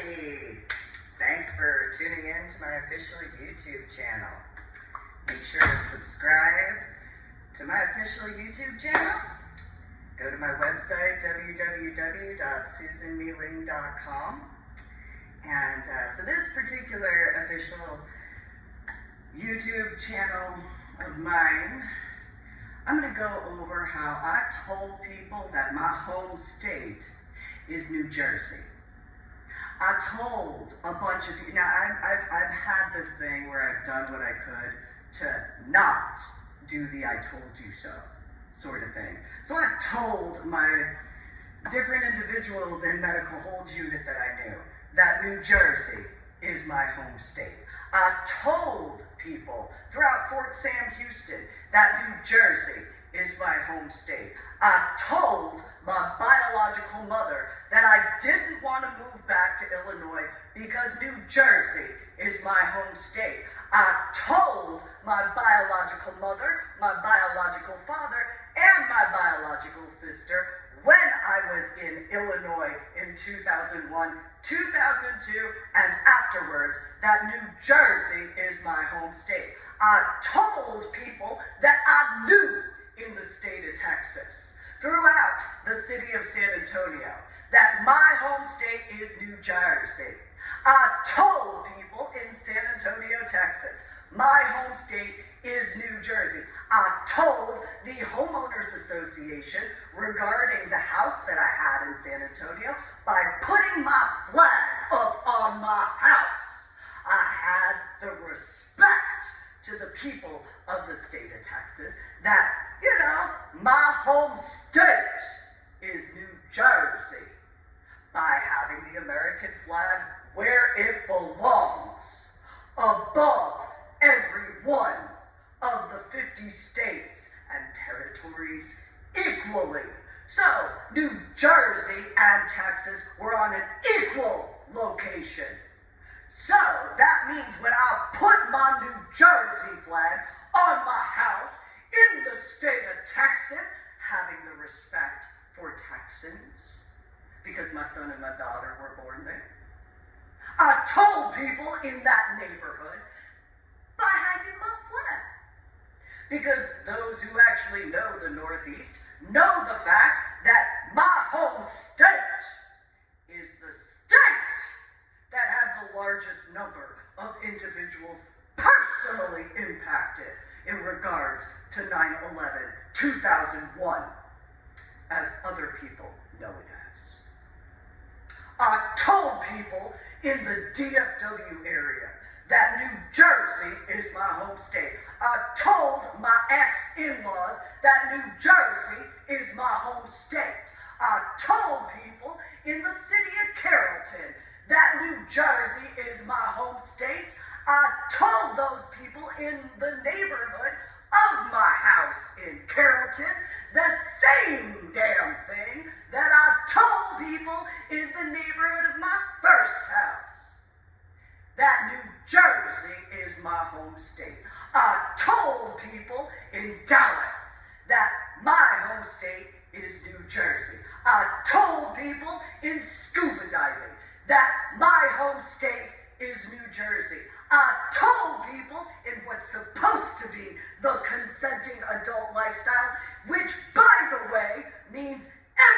everybody! Thanks for tuning in to my official YouTube channel. Make sure to subscribe to my official YouTube channel. Go to my website, www.susanmealing.com. And so this particular official YouTube channel of mine, I'm going to go over how I told people that my home state is New Jersey. I told a bunch of people, now I've had this thing where I've done what I could to not do the I told you so sort of thing. So I told my different individuals in medical hold unit that I knew that New Jersey is my home state. I told people throughout Fort Sam Houston that New Jersey is my home state. I told my biological mother that I didn't want to move back to Illinois because New Jersey is my home state. I told my biological mother, my biological father, and my biological sister when I was in Illinois in 2001, 2002, and afterwards that New Jersey is my home state. I told people that I knew in the state of Texas, throughout the city of San Antonio, that my home state is New Jersey. I told people in San Antonio, Texas, my home state is New Jersey. I told the Homeowners Association regarding the house that I had in San Antonio by putting my flag up on my house. I had the respect to the people of the state of Texas that, my home state is New Jersey by having the American flag where it belongs, above every one of the 50 states and territories equally. So, New Jersey and Texas were on an equal location. So, that means when I put my New Jersey flag on my house in the state of Texas, having the respect for Texans, because my son and my daughter were born there, I told people in that neighborhood by hanging my flag. Because those who actually know the Northeast know the fact that my home state is the state that had the largest number of individuals personally impacted in regards to 9/11, 2001, as other people know it as. I told people in the DFW area that New Jersey is my home state. I told my ex-in-laws that New Jersey is my home state. I told people in the city of Carrollton that New Jersey is my home state. I told those people in the neighborhood of my house in Carrollton the same damn thing that I told people in the neighborhood of my first house. That New Jersey is my home state. I told people in Dallas that my home state is New Jersey. I told people in scuba diving that my home state is New Jersey. I told people in what's supposed to be the consenting adult lifestyle, which, by the way, means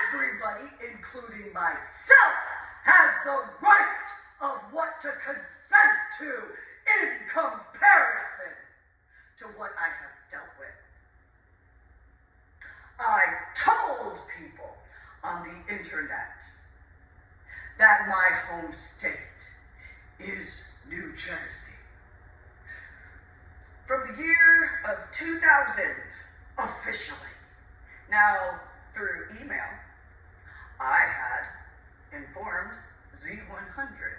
everybody, including myself, has the right of what to consent to in comparison to what I have dealt with. I told people on the internet that my home state is New Jersey. From the year of 2000, officially. Now, through email, I had informed Z100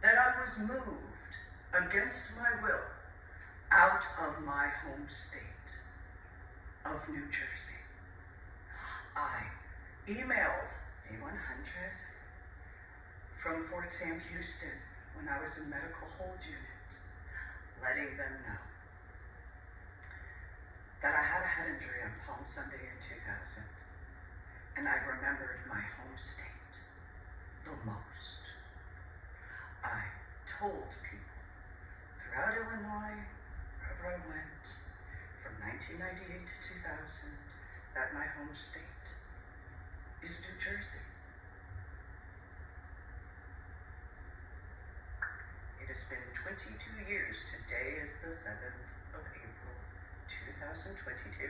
that I was moved against my will out of my home state of New Jersey. I emailed Z100 from Fort Sam Houston when I was in medical hold unit, letting them know that I had a head injury on Palm Sunday in 2000, and I remembered my home state the most. told people throughout Illinois, wherever I went, from 1998 to 2000, that my home state is New Jersey. It has been 22 years. Today is the 7th of April, 2022.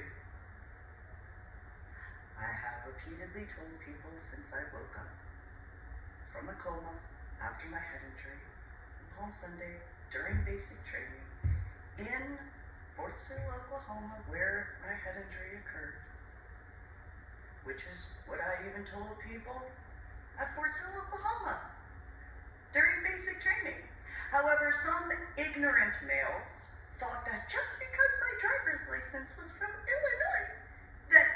I have repeatedly told people since I woke up from a coma after my head injury on Palm Sunday during basic training in Fort Sill, Oklahoma, where my head injury occurred, which is what I even told people at Fort Sill, Oklahoma during basic training. However, some ignorant males thought that just because my driver's license was from Illinois, that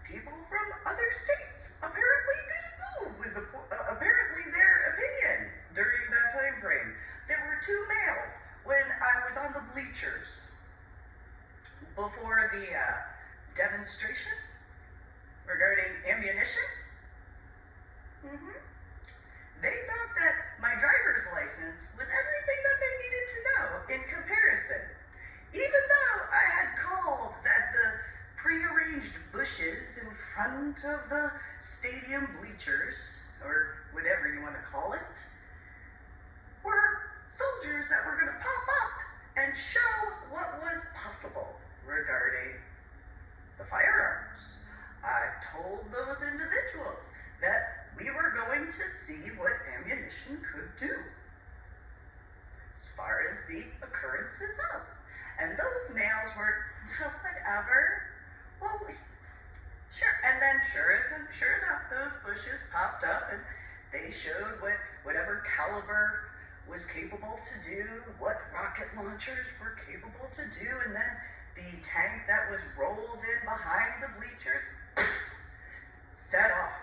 people from other states apparently didn't move, was apparently their opinion during that time frame. There were two males when I was on the bleachers before the demonstration regarding ammunition. They thought that my driver's license was everything that they needed to know in comparison. Even though I had called that the prearranged bushes in front of the stadium bleachers, or whatever you want to call it, were soldiers that were going to pop up and show what was possible regarding the firearms. I told those individuals that we were going to see what ammunition could do as far as the occurrences of. And those males were, whatever, well, sure. And then sure enough, those bushes popped up and they showed whatever caliber was capable to do, what rocket launchers were capable to do, and then the tank that was rolled in behind the bleachers set off.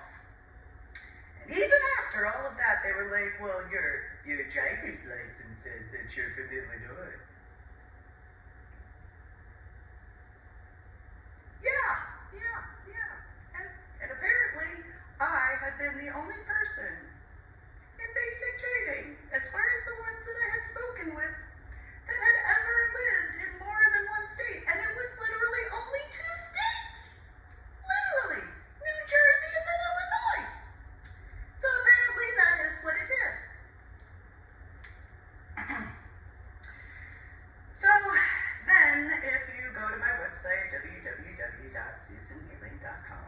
And even after all of that, they were like, well, your driver's license says that you're from Illinois. Yeah. And apparently, I had been the only person in basic training, as far as the ones that I had spoken with, that had ever lived in more than one state. And it was literally only two states. Literally. New Jersey and then Illinois. So apparently that is what it is. So then if you go to my website, www.susanhealing.com,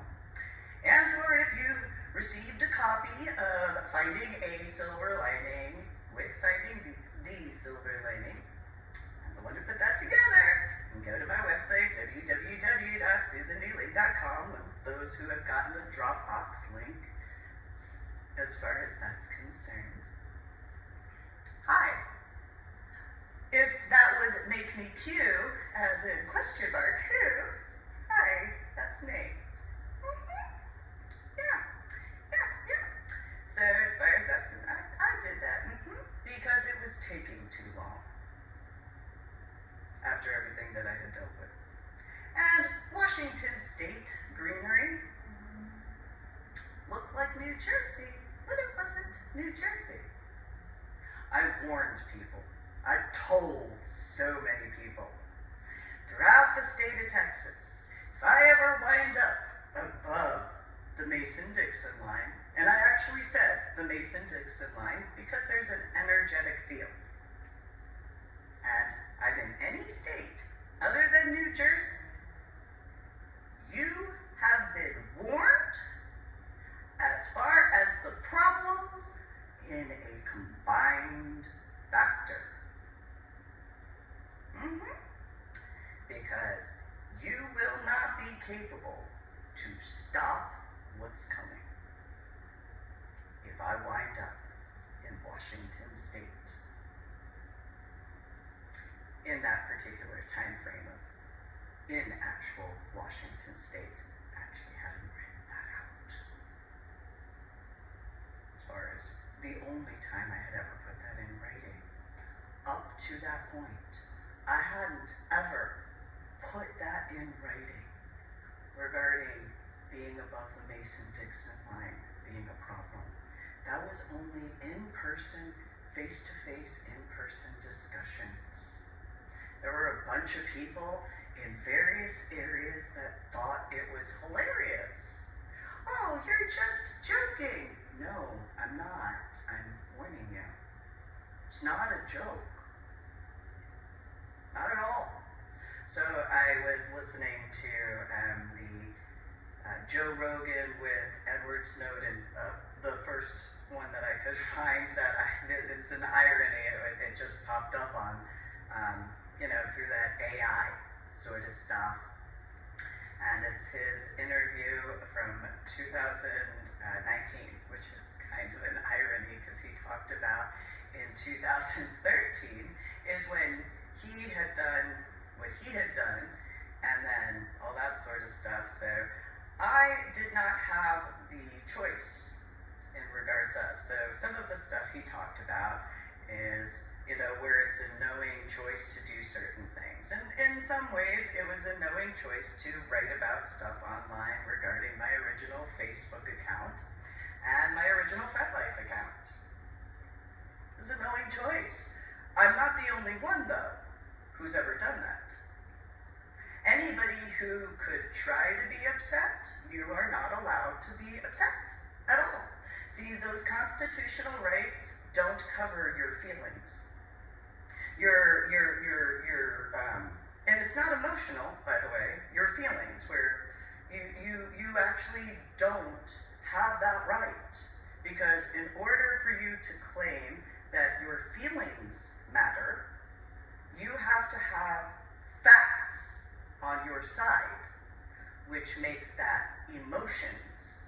and or if you've received a copy of Finding a Silver Lining with Finding the Silver Lining, I'm the one who put that together. And go to my website, www.susanhealing.com, those who have gotten the Dropbox link, as far as that's concerned. Hi. If that would make me Q, as in question mark, who? Hi, that's me. Yeah. So as far as that's concerned, I did that, because it was taking too long after everything that I had dealt with. And Washington State greenery looked like New Jersey, but it wasn't New Jersey. I warned people. I told so many people throughout the state of Texas, if I ever wind up above the Mason-Dixon line, and I actually said the Mason-Dixon line because there's an energetic field. And I'm in any state other than New Jersey, you have been warned as far as the problems in a combined factor. Because you will not be capable to stop what's coming if I wind up in Washington State. In that particular time frame of in actual Washington State, I actually hadn't written that out. As far as the only time I had ever put that in writing, up to that point, I hadn't ever put that in writing regarding being above the Mason-Dixon line being a problem. That was only in person face-to-face, in-person discussions. There were a bunch of people in various areas that thought it was hilarious. Oh, you're just joking. No, I'm not. I'm warning you. It's not a joke. Not at all. So I was listening to the Joe Rogan with Edward Snowden, the first one that I could find that it's an irony. It just popped up on, through that AI sort of stuff. And it's his interview from 2019, which is kind of an irony because he talked about in 2013 is when he had done what he had done and then all that sort of stuff. So I did not have the choice in regards of. So some of the stuff he talked about is, where it's a knowing choice to do certain things. And in some ways, it was a knowing choice to write about stuff online regarding my original Facebook account and my original FetLife account. It was a knowing choice. I'm not the only one, though, who's ever done that. Anybody who could try to be upset, you are not allowed to be upset at all. See, those constitutional rights don't cover your feelings. And it's not emotional, by the way, your feelings, where you actually don't have that right. Because in order for you to claim that your feelings matter, you have to have facts on your side, which makes that emotions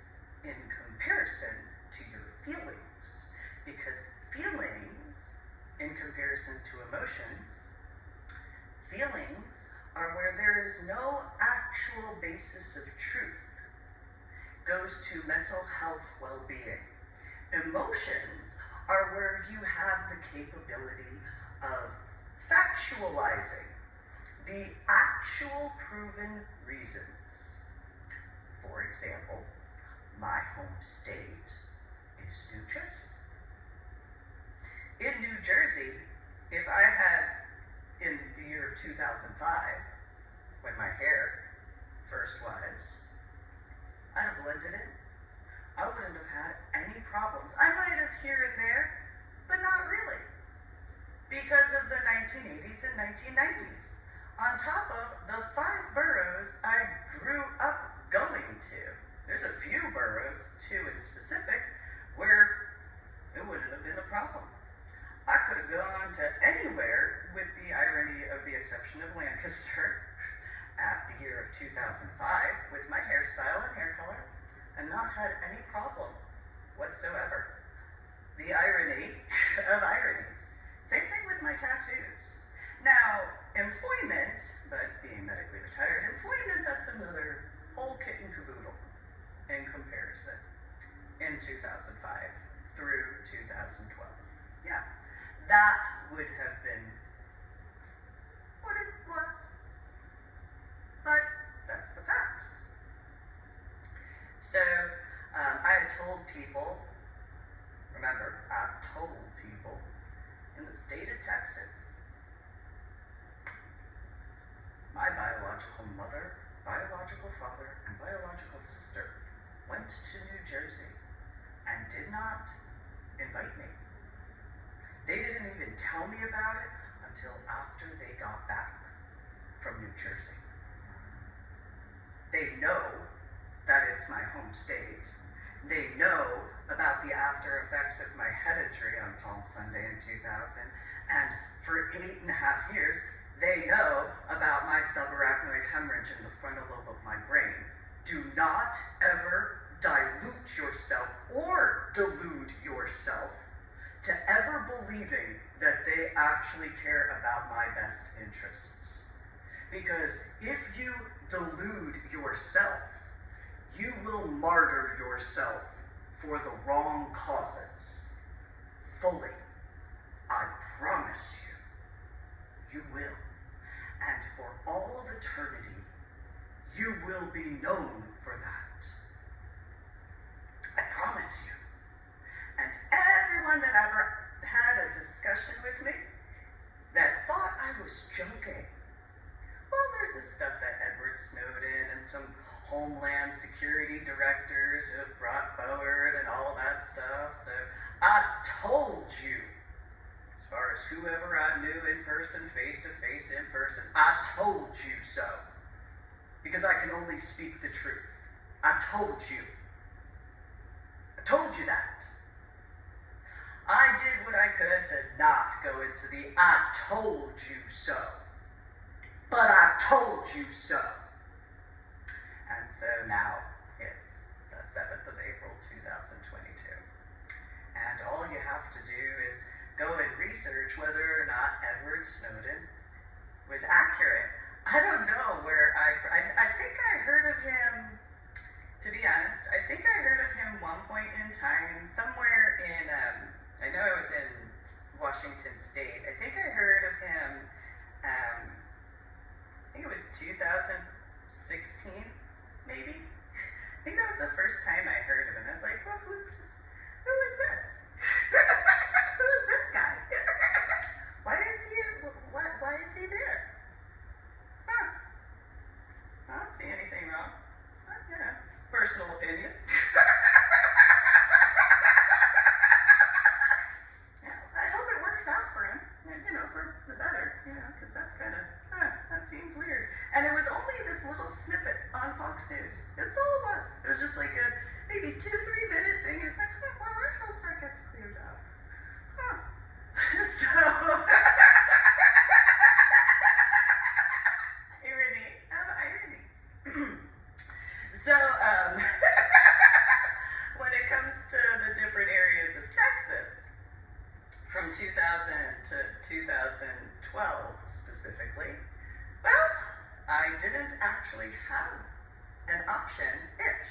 in comparison to your feelings. Because feelings, in comparison to emotions, feelings are where there is no actual basis of truth. Goes to mental health well-being. Emotions are where you have the capability of factualizing the actual proven reasons. For example, my home state is New Jersey. In New Jersey, if I had, in the year of 2005, when my hair first was, I'd have blended in. I wouldn't have had any problems. I might have here and there, but not really. Because of the 1980s and 1990s. On top of the 5 boroughs I grew up going to. There's a few boroughs, 2 in specific, where it wouldn't have been a problem. I could have gone to anywhere, with the irony of the exception of Lancaster, at the year of 2005 with my hairstyle and hair color and not had any problem whatsoever. The irony of ironies. Same thing with my tattoos. Now, employment, but being medically retired, employment, that's another whole kit and caboodle in comparison in 2005 through 2012. Yeah, that would have been what it was. But that's the facts. So I had told people, remember, I told people in the state of Texas, my biological mother, biological father, and biological sister went to New Jersey and did not invite me. They didn't even tell me about it until after they got back from New Jersey. They know that it's my home state. They know about the after effects of my head injury on Palm Sunday in 2000. And for 8.5 years, they know about my subarachnoid hemorrhage in the frontal lobe of my brain. Do not ever dilute yourself or delude yourself to ever believing that they actually care about my best interests. Because if you delude yourself, you will martyr yourself for the wrong causes. Fully. I promise you, you will. And for all of eternity, you will be known for that. I promise you. And everyone that ever had a Homeland Security directors who have brought forward and all that stuff. So I told you, as far as whoever I knew in person, face to face, in person, I told you so. Because I can only speak the truth. I told you. I told you that. I did what I could to not go into the I told you so. But I told you so. And so now it's the 7th of April, 2022. And all you have to do is go and research whether or not Edward Snowden was accurate. I don't know where I think I heard of him, to be honest, I think I heard of him one point in time, somewhere in, I know I was in Washington State. I think I heard of him, I think it was 2016, maybe? I think that was the first time I heard of him. I was like, well, who is this? Who is this guy? Why is he there? Huh. I don't see anything wrong. Personal opinion. I hope it works out for him, for the better, because that's kind of, that seems weird. And it was only this little snippet on Fox News. That's all it was. It was just like a maybe 2-3 minute thing. It's like, well, I hope that gets cleared up. Huh. So, irony of ironies. So, when it comes to the different areas of Texas, from 2000 to 2012 specifically, well, I didn't actually have an option-ish.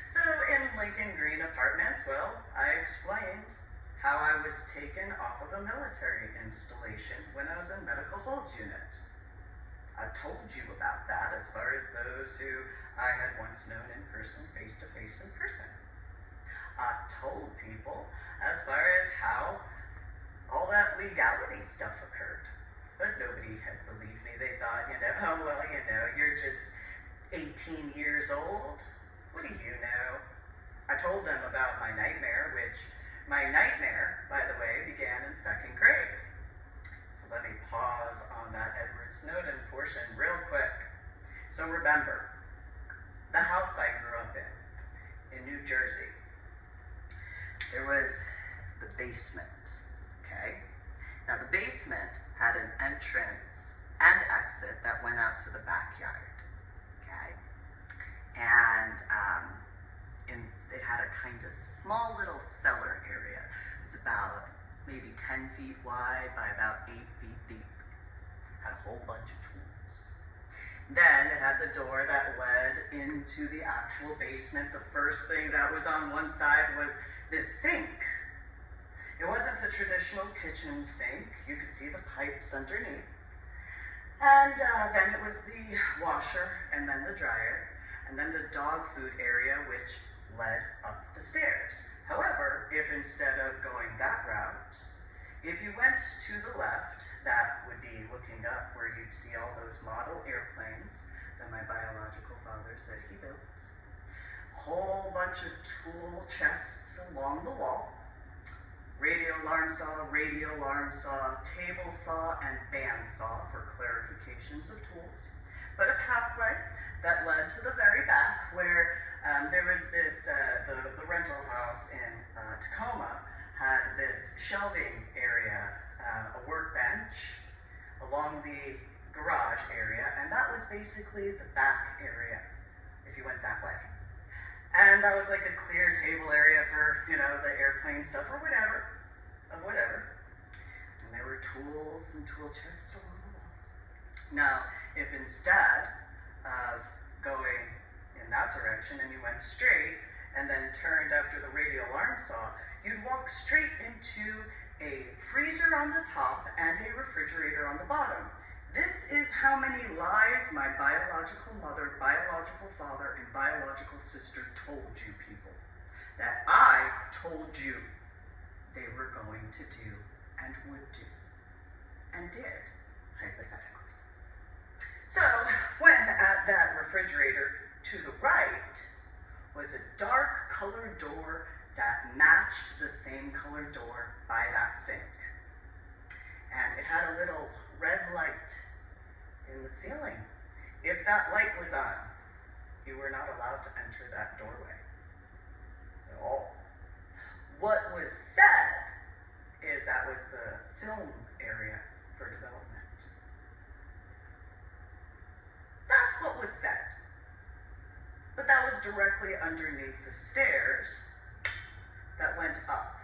So in Lincoln Green Apartments, well, I explained how I was taken off of a military installation when I was in medical hold unit. I told you about that as far as those who I had once known in person, face-to-face in person. I told people as far as how all that legality stuff occurred. But nobody had believed me. They thought, oh, well, you're just 18 years old. What do you know? I told them about my nightmare, which my nightmare, by the way, began in 2nd grade. So let me pause on that Edward Snowden portion real quick. So remember, the house I grew up in New Jersey, there was the basement, okay? Now the basement had an entrance and exit that went out to the backyard, okay? And it had a kind of small little cellar area. It was about maybe 10 feet wide by about 8 feet deep. Had a whole bunch of tools. Then it had the door that led into the actual basement. The first thing that was on one side was this sink. It wasn't a traditional kitchen sink. You could see the pipes underneath. And then it was the washer, and then the dryer, and then the dog food area, which led up the stairs. However, if instead of going that route, if you went to the left, that would be looking up where you'd see all those model airplanes that my biological father said he built. Whole bunch of tool chests along the wall. Radio alarm saw, table saw, and band saw for clarifications of tools. But a pathway that led to the very back where there was this, the rental house in Tacoma had this shelving area, a workbench along the garage area, and that was basically the back area if you went that way. And that was like a clear table area for, the airplane stuff or whatever. And there were tools and tool chests along the walls. Now, if instead of going in that direction and you went straight and then turned after the radio alarm saw, you'd walk straight into a freezer on the top and a refrigerator on the bottom. This is how many lies my biological mother, biological father, and biological sister told you people. That I told you they were going to do and would do. And did, hypothetically. So, when at that refrigerator To the right was a dark colored door that matched the same colored door by that sink. And it had a little red light in the ceiling. If that light was on, you were not allowed to enter that doorway at all. What was said is that was the film area for development. That's what was said. But that was directly underneath the stairs that went up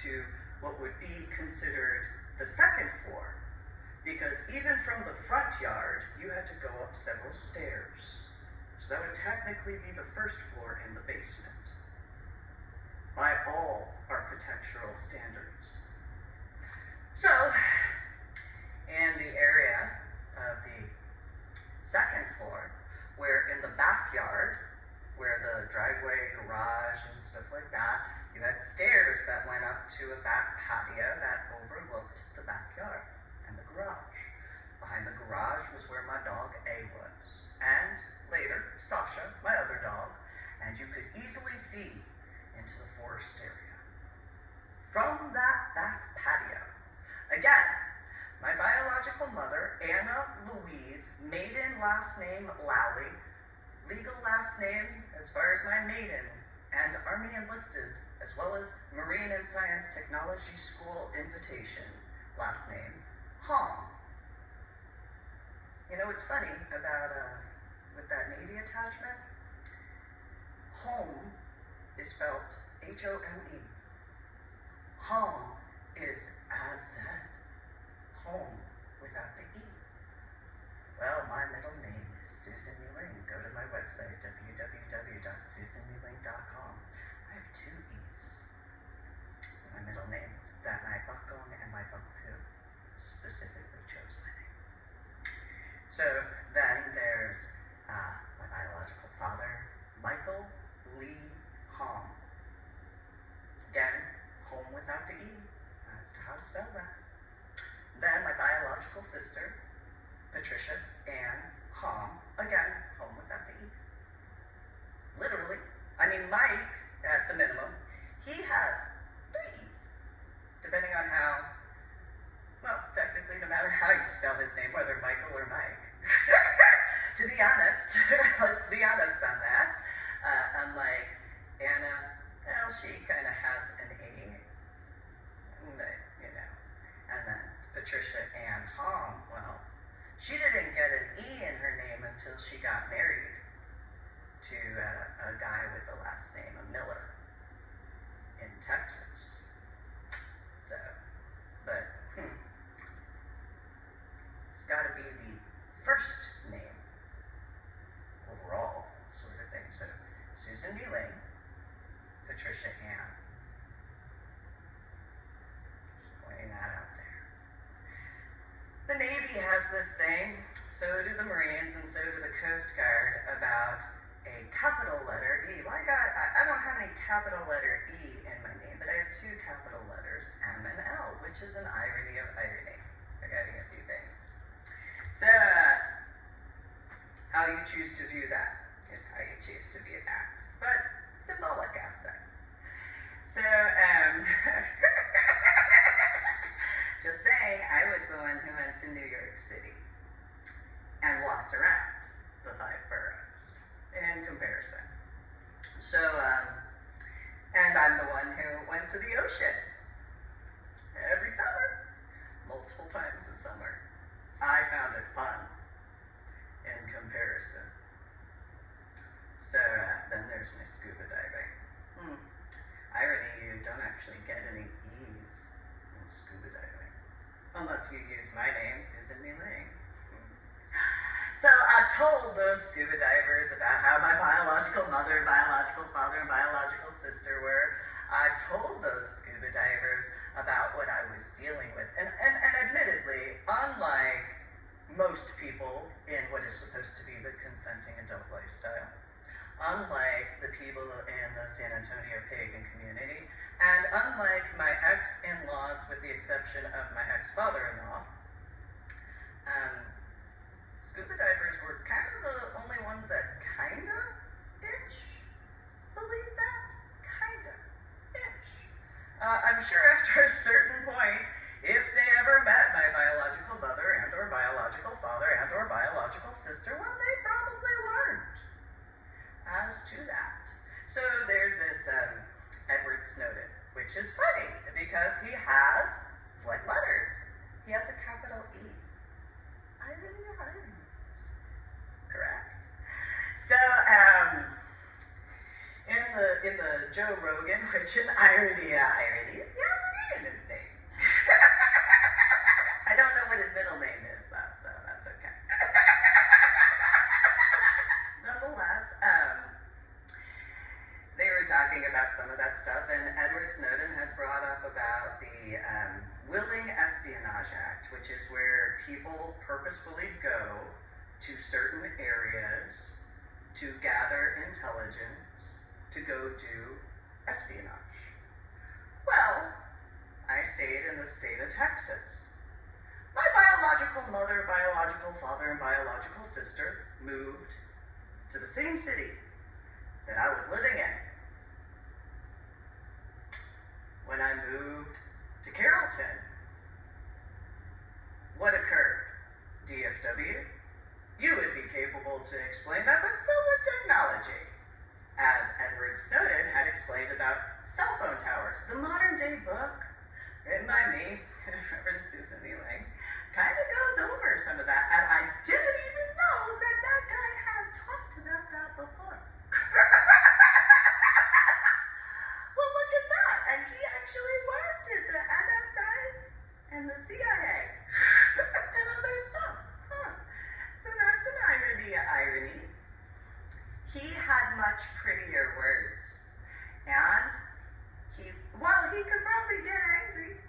to what would be considered the second floor, because even from the front yard, you had to go up several stairs. So that would technically be the first floor in the basement, by all architectural standards. So, in the area of the second floor, where in the backyard, where the driveway, garage, and stuff like that, you had stairs that went up to a back patio that overlooked the backyard and the garage. Behind the garage was where my dog A was, and later, Sasha, my other dog, and you could easily see into the forest area. From that back patio, again, my biological mother, Anna Louise, maiden last name Lally, legal last name as far as my maiden, and Army enlisted, as well as Marine and Science Technology School invitation, last name Hong. You know what's funny about, with that Navy attachment? Home is spelled H-O-M-E. Hong is as said. Home without the E. Well, my middle name is Susan Muling. Go to my website, www.susanmuling.com. I have 2 E's. My middle name, that my Buckong and my Buckpoo specifically chose my name. So then there's my biological father, Michael Lee Hong. Again, home without the E, as to how to spell that. Then my biological sister, Patricia Ann Hong, again, home without the E. Literally. I mean, Mike, at the minimum, he has 3 E's, depending on how, well, technically, no matter how you spell his name, whether Michael or Mike. To be honest, let's be honest on that. Unlike Anna, well, she kind of has an A, but, you know. And then Patricia Ann Hong, well, she didn't get an E in her name until she got married to a guy with the last name of Miller in Texas. So, but, it's got to be the first name overall, sort of thing. So, Susan Muling, Patricia Ann. Just pointing that out there. The Navy has this thing, so do the Marines, and so do the Coast Guard, about a capital letter E. Well, I don't have any capital letter E in my name, but I have 2 capital letters, M and L, which is an irony of irony. Forgetting a few things. So, how you choose to view that is how you choose to view that, but symbolic aspects. So, just saying, I was the one who went to New York City and walked around the 5 boroughs in comparison. So, and I'm the one who went to the ocean every summer, multiple times a summer. I found it fun in comparison. So, then there's my scuba diving. Irony, you don't actually get any E's in scuba diving. Unless you use my name, Susan Muling. So I told those scuba divers about how my biological mother, biological father, and biological sister were. I told those scuba divers about what I was dealing with. And admittedly, unlike most people in what is supposed to be the consenting adult lifestyle, unlike the people in the San Antonio pagan community, and unlike my ex-in-laws, with the exception of my ex-father-in-law, scuba divers were kind of the only ones that kinda-ish believe that. Kinda-ish. I'm sure after a certain point, if they ever met my biological mother and or biological father and or biological sister, well, they probably learned as to that. So there's this Edward Snowden, which is funny because he has what letters? He has a capital E. Ironies. Correct. So in the Joe Rogan, which an irony, ironies, he has an E in his name. I don't know what his middle name is though, so that's okay. Nonetheless, they were talking about some of that stuff, and Edward Snowden had brought up about the Willing Espionage Act, which is where people purposefully go to certain areas to gather intelligence, to go do espionage. Well, I stayed in the state of Texas. My biological mother, biological father, and biological sister moved to the same city that I was living in. When I moved to Carrollton, what occurred? DFW? You would be capable to explain that, but so would technology. As Edward Snowden had explained about cell phone towers. The modern day book, written by me, Reverend Susan Ealing, kind of goes over some of that, and I didn't even know that that guy had talked about that before. Well, look at that, and he actually worked at the NSA and the CIA and other stuff. So that's an irony. He had much prettier words, and he could probably get angry.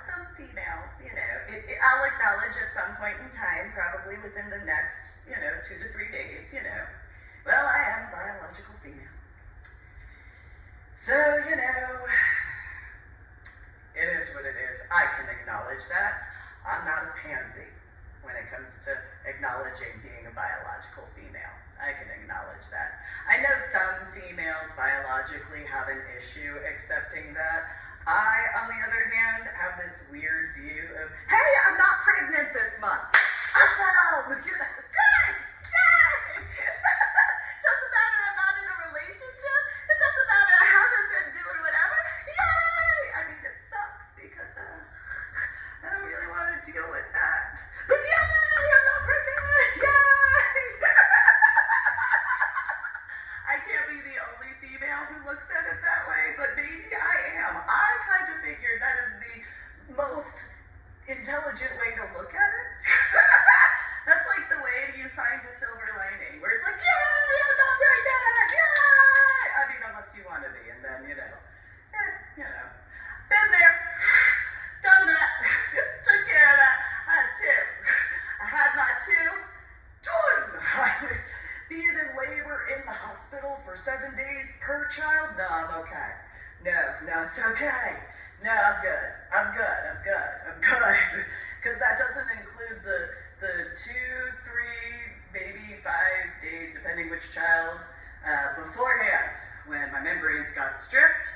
Some females, I'll acknowledge at some point in time, probably within the next, 2 to 3 days, well, I am a biological female. So, it is what it is. I can acknowledge that. I'm not a pansy when it comes to acknowledging being a biological female. I can acknowledge that. I know some females biologically have an issue accepting that. I, on the other hand, have this weird view of, hey, I'm not pregnant this month. Awesome! Good! Yay! It doesn't matter I'm not in a relationship. It doesn't matter I haven't been doing whatever. Yay! I mean, it sucks because I don't really want to deal with that. But yay! I'm not pregnant! Yay! I can't be the only female who looks at it that way, but maybe I am. I kind of figured that is the most intelligent way to look at it. That's like the way you find a silver lining, where it's like, yay, I'm not pregnant! Yay! I mean, unless you want to be, and then, been there, done that, took care of that. I had 2. I had my 2. Done! Being in labor in the hospital for 7 days per child? No, I'm okay. No, it's okay. No, I'm good. Because that doesn't include the 2, 3, maybe 5 days, depending which child, beforehand, when my membranes got stripped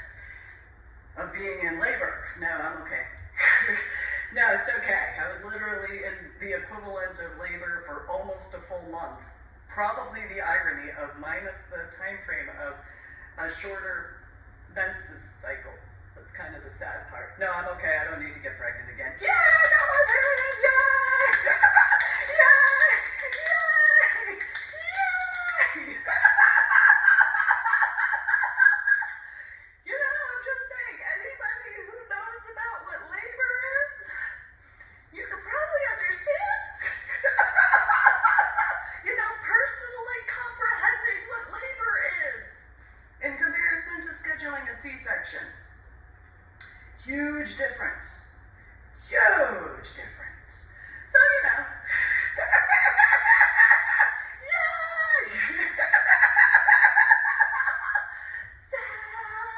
of being in labor. No, I'm okay. No, it's okay. I was literally in the equivalent of labor for almost a full month. Probably the irony of minus the time frame of a shorter menses cycle. That's kind of the sad part. No, I'm okay. I don't need to get pregnant again. Yay! I got my period! Yay! Yay! I'm just saying, anybody who knows about what labor is, you could probably understand. Personally comprehending what labor is in comparison to scheduling a C-section. Huge difference. So, yay!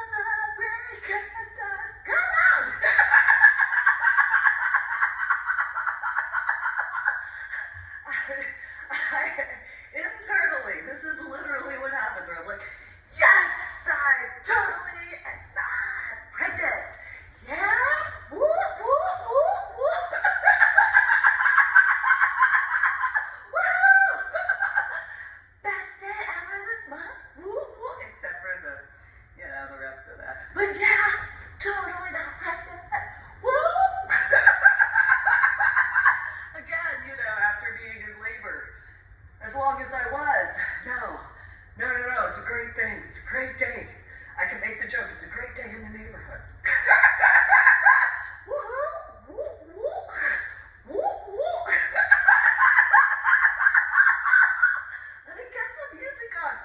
Celebrate good times. Come on! great thing. It's a great day. I can make the joke. It's a great day in the neighborhood. Woohoo! Woo, woo. Woo, woo. Let me get some music on.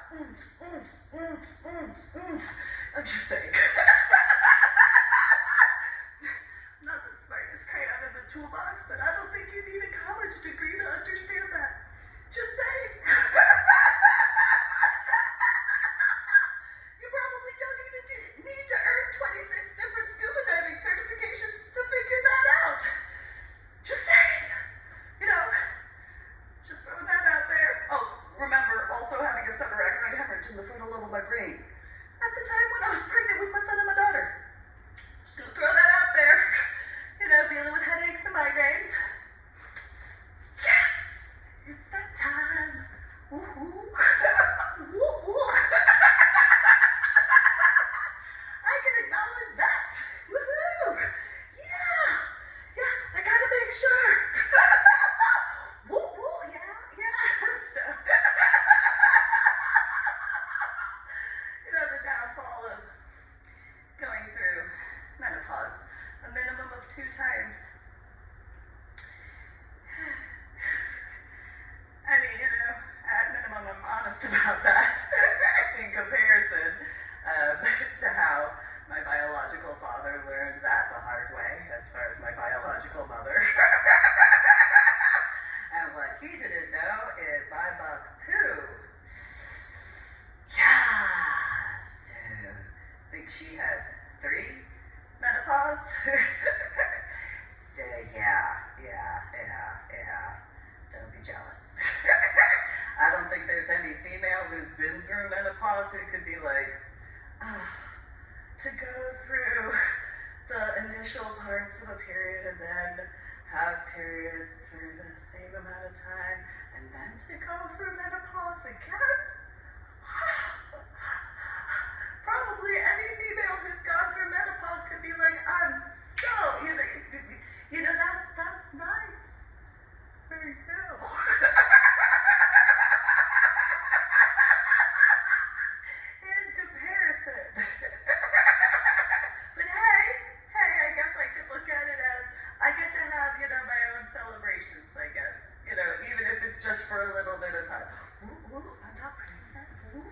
I'm just saying. Not the smartest crayon in the toolbox, but I don't think you need a college degree to understand that. Just saying. You probably don't need to earn 26 different scuba diving certifications to figure that out. Just saying. You know, just throwing that out there. Oh, remember also having a subarachnoid hemorrhage in the frontal lobe of my brain at the time when I was pregnant with my son and my daughter. Just gonna throw that out there. You know, dealing with headaches and migraines. Yes! It's that time. Woo-hoo. Woo-hoo. I can acknowledge that. Woohoo! Yeah! Yeah, I gotta make sure. Woo-hoo, yeah. So, you know, the downfall of going through menopause a minimum of 2 times. I mean, you know, at minimum, I'm honest about that in comparison to how my biological father learned that the hard way, as far as my biological mother. And what he didn't know is my buck poo. Yeah, so I think she had 3 menopause. So yeah. Don't be jealous. I don't think there's any female who's been through menopause who could be like, to go through the initial parts of a period and then have periods through the same amount of time and then to go through menopause again. Probably any female who's gone through menopause could be like, I'm so, you know, that's nice. There you go. In comparison. But hey, I guess I could look at it as I get to have, you know, my own celebrations, I guess. You know, even if it's just for a little bit of time. Ooh, I'm not pregnant. Ooh.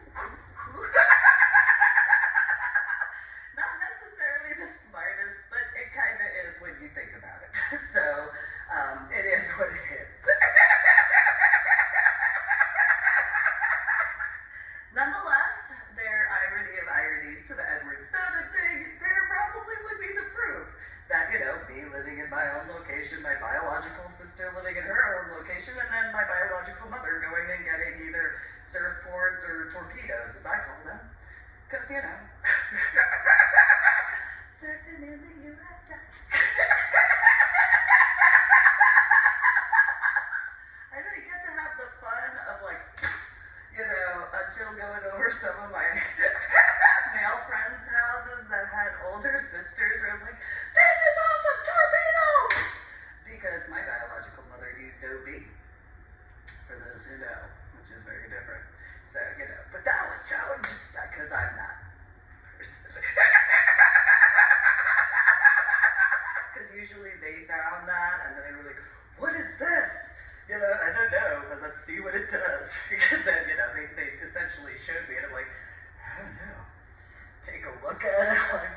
Not necessarily the smartest, but it kind of is when you think about it. So, it is what it is. Nonetheless, their irony of ironies to the Edward Snowden thing, there probably would be the proof that, you know, me living in my own location, my biological sister living in her own location, and then my biological mother going and getting either surfboards or torpedoes, as I call them. Because, you know, surfing in the USA. I didn't get to have the fun of, like, you know, until going over some of my male friends' houses that had older sisters where I was like, this is awesome, torpedo! Because my biological mother used OB, for those who know, which is very different. So, you know, but that was so, because I'm not person. Because usually they found that and then they were like, what is this? You know, I don't know, but let's see what it does. And then, you know, they essentially showed me and I'm like, I don't know. Take a look at it, like,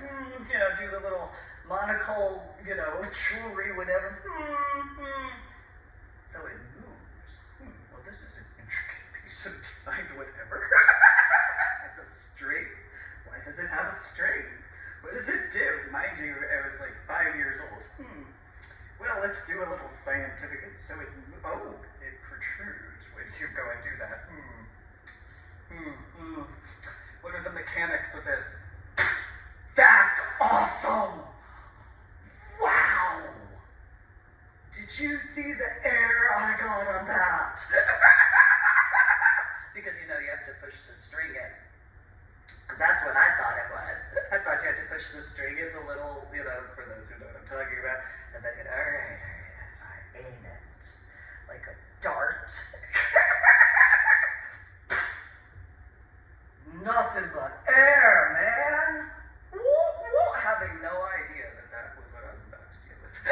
you know, do the little monocle, you know, jewelry, whatever. So it moves. Well, this is an intricate piece of design, whatever. It's a string. Why does it have a string? What does it do? Mind you, I was like 5 years old. Well, let's do a little scientific. So it protrudes when you go and do that. What are the mechanics of this? That's awesome! Wow! Did you see the air I got on that? Because, you know, you have to push the string in. Because that's what I thought it was. I thought you had to push the string in the little, you know, for those who know what I'm talking about. And then, all right, if I aim it like a dart. nothing but air, man. Woo, woo, having no idea that that was what I was about to deal with. As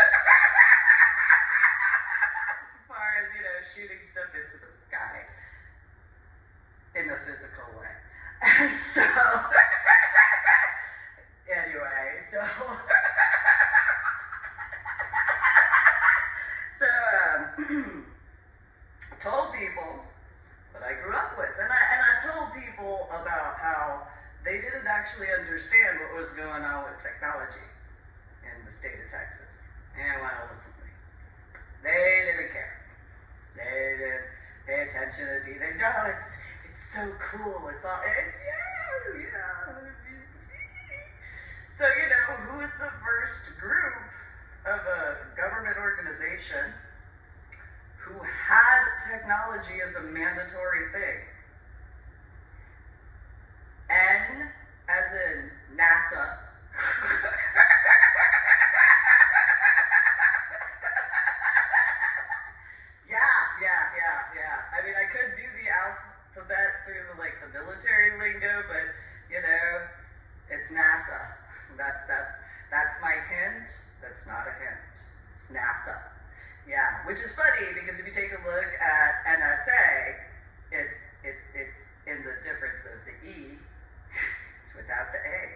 far as, shooting stuff into the sky in a physical way. And so, anyway, told people that I grew up with, and I told people about how they didn't actually understand what was going on with technology in the state of Texas. They didn't want to listen to me. They didn't care. They didn't pay attention to They know it's so cool. It's all yeah. So who's the first group of a government organization who had technology as a mandatory thing? N as in NASA. Yeah. I mean, I could do the alphabet through the military lingo, but it's NASA. That's my hint. That's not a hint. It's NASA. Yeah, which is funny because if you take a look at NSA, it's in the difference of the E. It's without the A.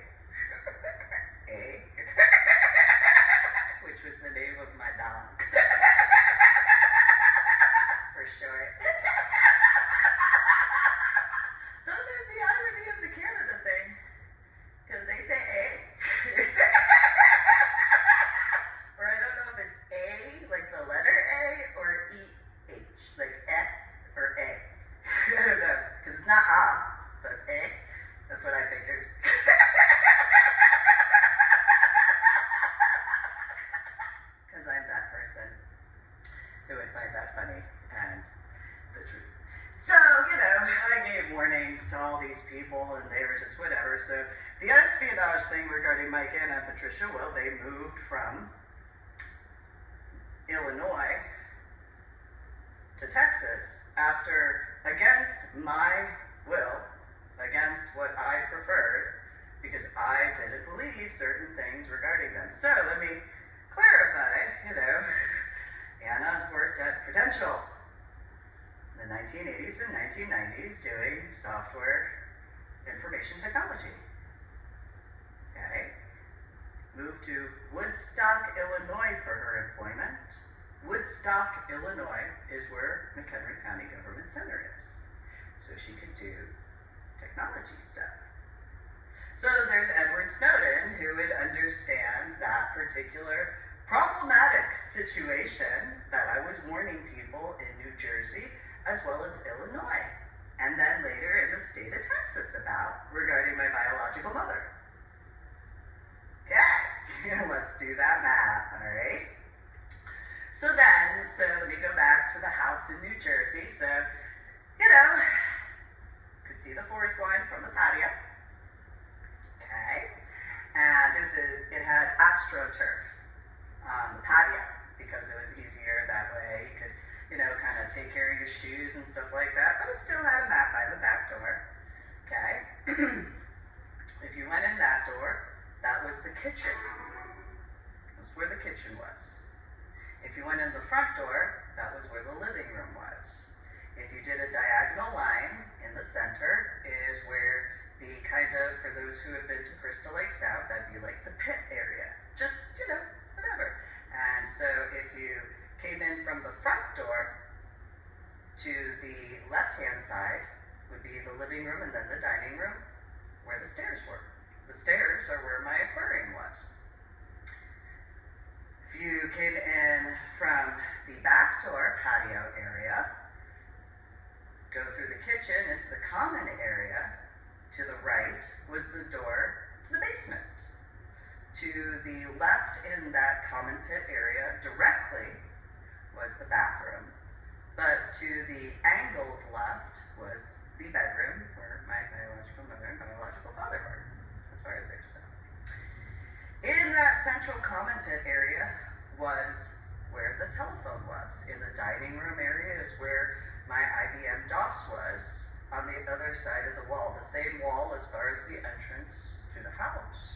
A. Which was the name of my dog. For short. Though there's the irony of the Canada thing, because they say A. Or I don't know if it's A, like the letter A, or E-H, like E or A. I don't know, because it's not A, so it's A. That's what I figured. Because I'm that person who would find that funny and the truth. So, I gave warnings to all these people, and they were just whatever. So, the espionage thing regarding Mike and Patricia, well, they moved from Illinois to Texas after, against my will, against what I preferred, because I didn't believe certain things regarding them. So, let me clarify, Anna worked at Prudential in the 1980s and 1990s doing software information technology. Okay? Moved to Woodstock, Illinois for her employment. Woodstock, Illinois is where McHenry County Government Center is. So she could do technology stuff. So there's Edward Snowden, who would understand that particular problematic situation that I was warning people in New Jersey as well as Illinois, and then later in the state of Texas about regarding my biological mother. Okay, let's do that math, all right? So let me go back to the house in New Jersey. So, could see the forest line from the patio. Okay, and it had AstroTurf on the patio because it was easier that way. You could, kind of take care of your shoes and stuff like that, but it still had a map by the back door. Okay, if you went in that door, that was the kitchen. That's where the kitchen was. If you went in the front door, that was where the living room was. If you did a diagonal line, in the center is where the for those who have been to Crystal Lake South, that'd be like the pit area. Just, whatever. And so if you came in from the front door to the left-hand side would be the living room and then the dining room where the stairs were. The stairs are where my aquarium was. If you came in from the back door patio area, go through the kitchen into the common area, to the right was the door to the basement. To the left in that common pit area directly was the bathroom. But to the angled left was the bedroom where my biological mother and biological father were, as far as they said. In that central common pit area was where the telephone was. In the dining room area is where my IBM DOS was. on the other side of the wall, the same wall as far as the entrance to the house.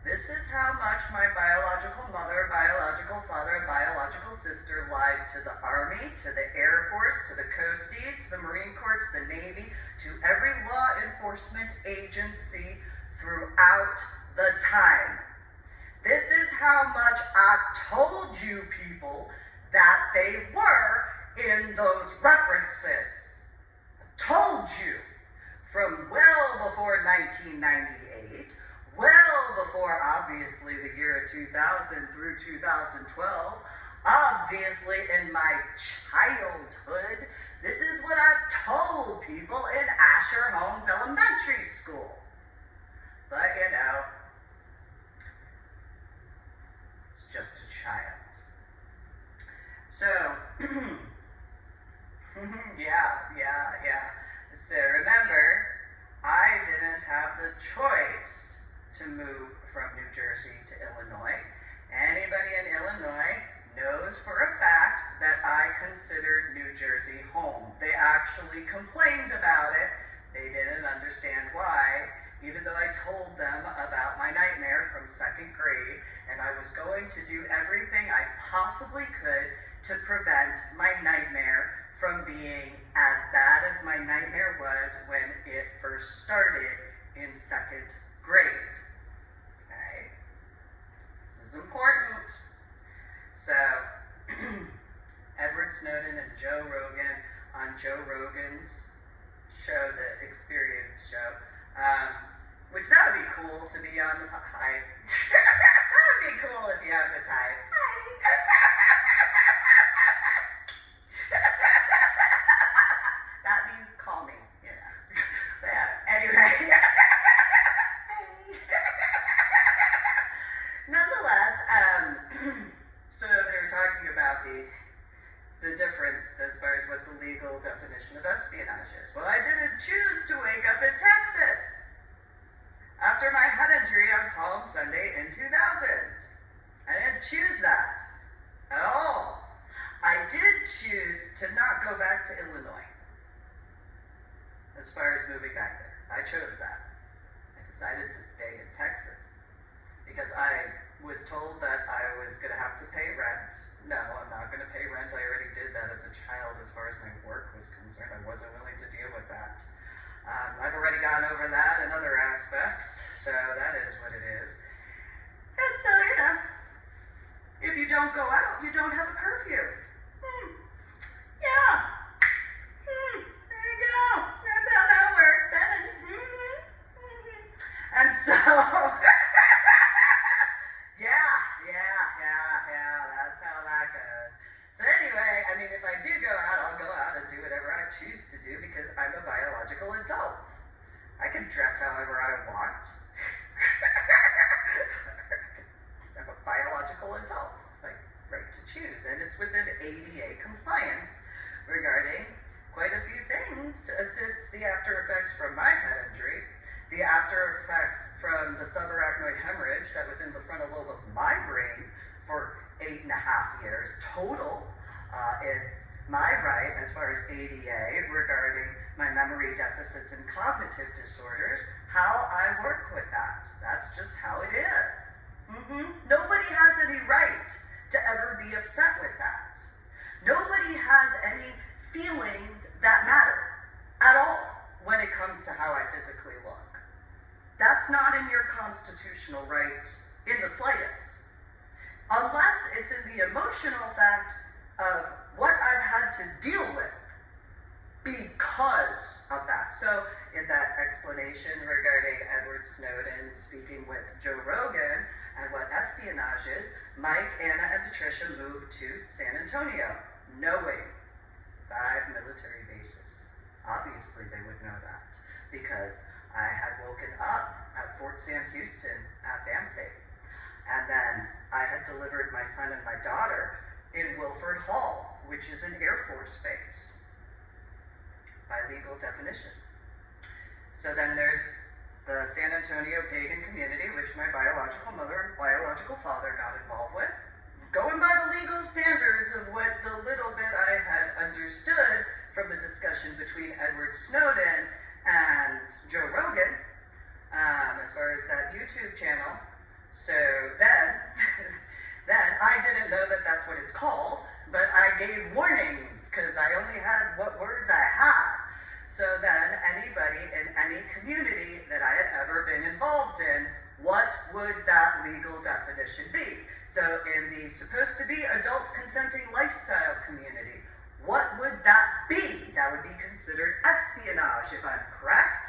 This is how much my biological mother, biological father, and biological sister lied to the Army, to the Air Force, to the Coasties, to the Marine Corps, to the Navy, to every law enforcement agency throughout the time. This is how much I told you people that they were in those references. I told you from well before 1998, well before obviously the year 2000 through 2012, obviously in my childhood. This is what I told people in Asher Holmes Elementary School. But you know, it's just a child. So, yeah. So remember, I didn't have the choice to move from New Jersey to Illinois. Anybody in Illinois knows for a fact that I considered New Jersey home. They actually complained about it. They didn't understand why, even though I told them about my nightmare from 2nd grade, and I was going to do everything I possibly could to prevent my nightmare from being as bad as my nightmare was when it first started in 2nd grade. Okay? This is important. So, Edward Snowden and Joe Rogan on Joe Rogan's show, the Experience show, which that would be cool to be on the hi. That would be cool if you have the time. That means call me. Yeah. Anyway. Nonetheless, so they were talking about the difference as far as what the legal definition of espionage is. Well, I didn't choose to wake up in Texas after my head injury on Palm Sunday in 2000. I didn't choose that at all. I did choose to not go back to Illinois as far as moving back there. I chose that. I decided to stay in Texas because I was told that I was going to have to pay rent. No, I'm not going to pay rent. I already did that as a child as far as my work was concerned. I wasn't willing to deal with that. I've already gone over that in other aspects, so that is what it is. And so, you know, if you don't go out, you don't have a curfew. Yeah. There you go. That's how that works then. And so, yeah, that's how that goes. So anyway, I mean, if I do go out, I'll go out and do whatever I choose to do because I'm a biological adult. I can dress however I want. I'm a biological adult. It's my right to choose, and it's within ADA compliance regarding quite a few things to assist the after effects from my head injury, the after effects from the subarachnoid hemorrhage that was in the frontal lobe of my brain for 8.5 years total. It's my right as far as ADA regarding my memory deficits and cognitive disorders, how I work with that. That's just how it is. Nobody has any right to ever be upset with that. Nobody has any feelings that matter at all when it comes to how I physically look. That's not in your constitutional rights in the slightest. Unless it's in the emotional fact of what I've had to deal with because of that. So in that explanation regarding Edward Snowden speaking with Joe Rogan and what espionage is, Mike, Anna, and Patricia moved to San Antonio, knowing 5 military bases. Obviously they would know that because I had woken up at Fort Sam Houston at BAMSA. And then I had delivered my son and my daughter in Wilford Hall, which is an Air Force base by legal definition. So then there's the San Antonio pagan community, which my biological mother and biological father got involved with. Going by the legal standards of what the little bit I had understood from the discussion between Edward Snowden and Joe Rogan, as far as that YouTube channel. So then, then I didn't know that that's what it's called, but I gave warnings because I only had what words I had. So then anybody in any community that I had ever been involved in, what would that legal definition be? So in the supposed to be adult consenting lifestyle community, what would that be? That would be considered espionage, if I'm correct.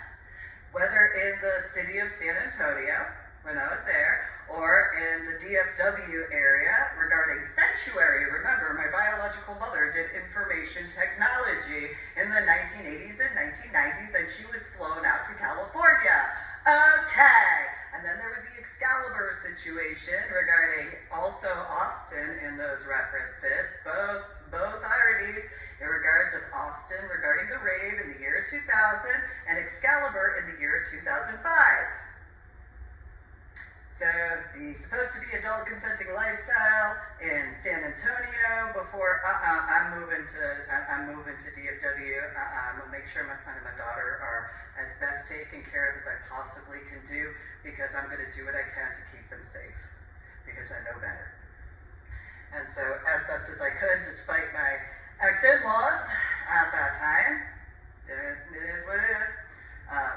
Whether in the city of San Antonio, when I was there, or in the DFW area regarding sanctuary. Remember, my biological mother did information technology in the 1980s and 1990s, and she was flown out to California. Okay. And then there was the Excalibur situation regarding also Austin in those references. Both ironies in regards of Austin regarding the rave in the year 2000 and Excalibur in the year 2005. So the supposed to be adult consenting lifestyle in San Antonio before I'm moving to DFW. I'll make sure my son and my daughter are as best taken care of as I possibly can do, because I'm going to do what I can to keep them safe, because I know better. And so as best as I could, despite my ex-in-laws at that time, it is what it is.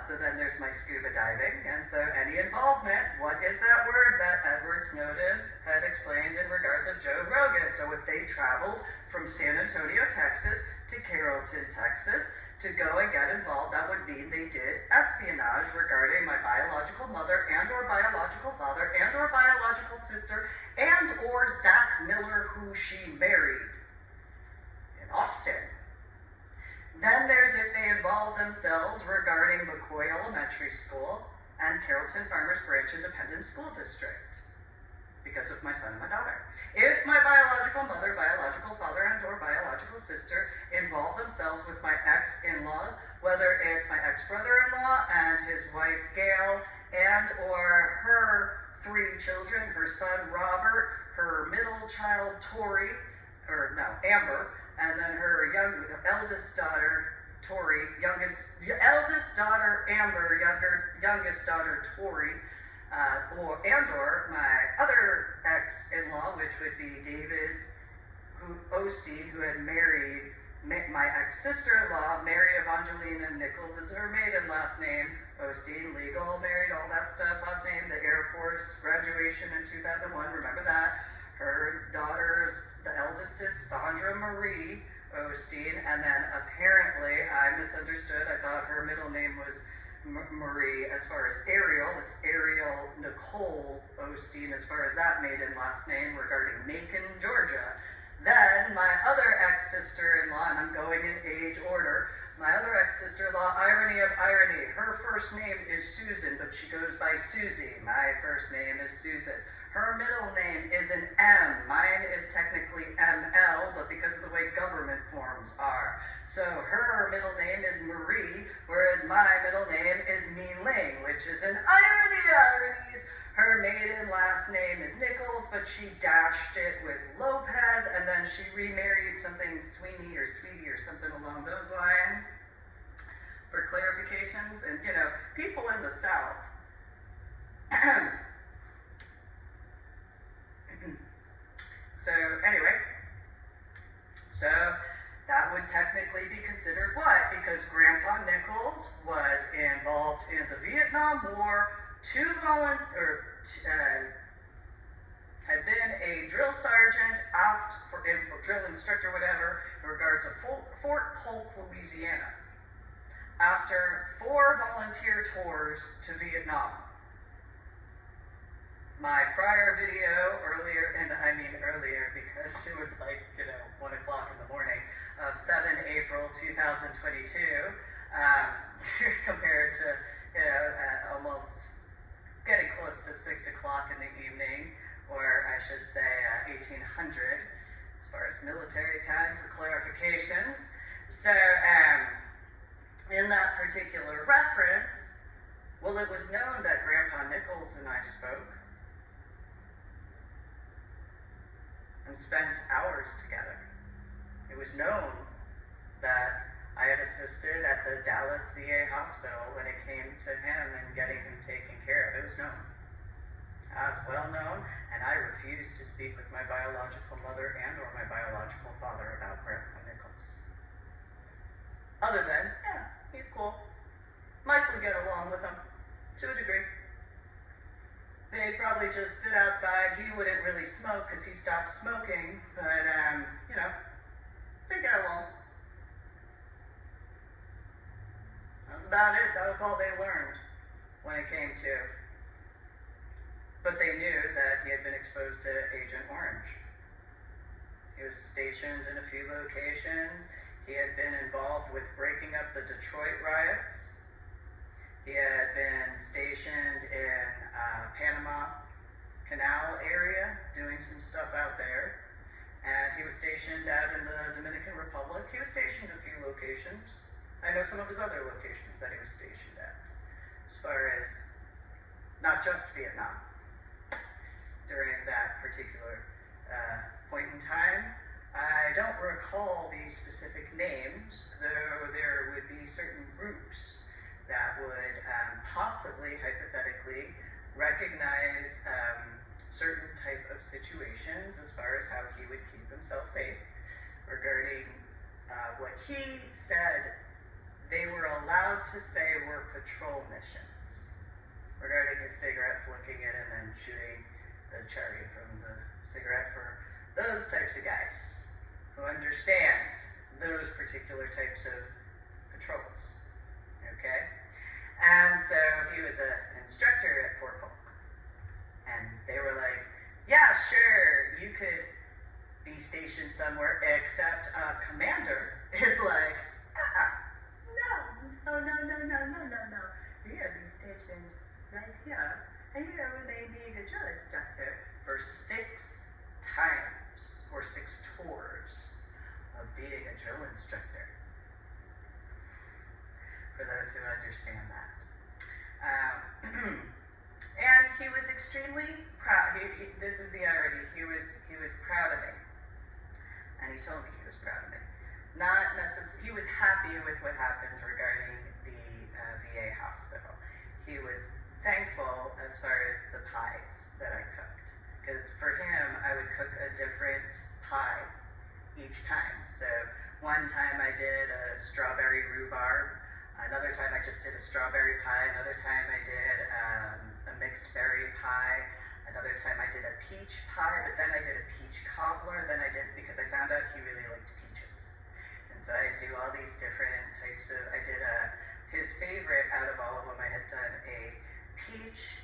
So then there's my scuba diving, and so any involvement, what is that word that Edward Snowden had explained in regards of Joe Rogan? So if they traveled from San Antonio, Texas to Carrollton, Texas to go and get involved, that would mean they did espionage regarding my biological mother and or biological father and or biological sister and or Zach Miller, who she married in Austin. Then there's if they involve themselves regarding McCoy Elementary School and Carrollton Farmers Branch Independent School District because of my son and my daughter. If my biological mother, biological father, and or biological sister involve themselves with my ex-in-laws, whether it's my ex-brother-in-law and his wife Gail and or her 3 children, her son Robert, her middle child Tori, Amber, and then her eldest daughter, Tori, eldest daughter, Amber, youngest daughter, Tori, or my other ex-in-law, which would be David Osteen, who had married my ex-sister-in-law, Mary Evangelina Nichols is her maiden last name, Osteen, legal, married, all that stuff, last name, the Air Force, graduation in 2001, remember that. Her daughters, the eldest is Sandra Marie Osteen, and then apparently I misunderstood. I thought her middle name was Marie as far as Ariel. It's Ariel Nicole Osteen as far as that maiden last name regarding Macon, Georgia. Then my other ex-sister-in-law, and I'm going in age order, my other ex-sister-in-law, irony of irony, her first name is Susan, but she goes by Susie. My first name is Susan. Her middle name is an M. Mine is technically ML, but because of the way government forms are. So her middle name is Marie, whereas my middle name is Ning, which is an irony of ironies. Her maiden last name is Nichols, but she dashed it with Lopez, and then she remarried something Sweeney or Sweetie or something along those lines for clarifications. And, people in the South, so anyway, so that would technically be considered what? Because Grandpa Nichols was involved in the Vietnam War, had been a drill sergeant, drill instructor, whatever, in regards to Fort Polk, Louisiana. After 4 volunteer tours to Vietnam. My prior video earlier because it was like, 1 o'clock in the morning of 7 April 2022, compared to, almost getting close to 6 o'clock in the evening, or I should say 1800, as far as military time for clarifications. So, in that particular reference, well, it was known that Grandpa Nichols and I spoke and spent hours together. It was known that I had assisted at the Dallas VA hospital when it came to him and getting him taken care of. It was known. I was well known, and I refused to speak with my biological mother and or my biological father about Grandpa Nichols. Other than, yeah, he's cool. Mike would get along with him, to a degree. They'd probably just sit outside. He wouldn't really smoke because he stopped smoking, but, they'd get along. That was about it. That was all they learned when it came to. But they knew that he had been exposed to Agent Orange. He was stationed in a few locations. He had been involved with breaking up the Detroit riots. He had been stationed in Panama Canal area, doing some stuff out there. And he was stationed out in the Dominican Republic. He was stationed at a few locations. I know some of his other locations that he was stationed at, as far as not just Vietnam. During that particular point in time, I don't recall the specific names, though there would be certain groups that would possibly, hypothetically, recognize certain type of situations as far as how he would keep himself safe regarding what he said they were allowed to say were patrol missions regarding his cigarette, flicking it and then shooting the cherry from the cigarette for those types of guys who understand those particular types of patrols. Okay? And so he was an instructor at Fort Polk. And they were like, yeah, sure, you could be stationed somewhere, except commander is like, no. You're going to be stationed right here. And you're going to be the drill instructor for 6 times or 6 tours of being a drill instructor. For those who understand that. And he was extremely proud. This is the irony. He was proud of me. And he told me he was proud of me. Not necessarily, he was happy with what happened regarding the VA hospital. He was thankful as far as the pies that I cooked. Because for him, I would cook a different pie each time. So one time I did a strawberry rhubarb. Another time I just did a strawberry pie. Another time I did a mixed berry pie. Another time I did a peach pie, but then I did a peach cobbler. Then I did, because I found out he really liked peaches. And so I do all these different types of, I did his favorite out of all of them, I had done a peach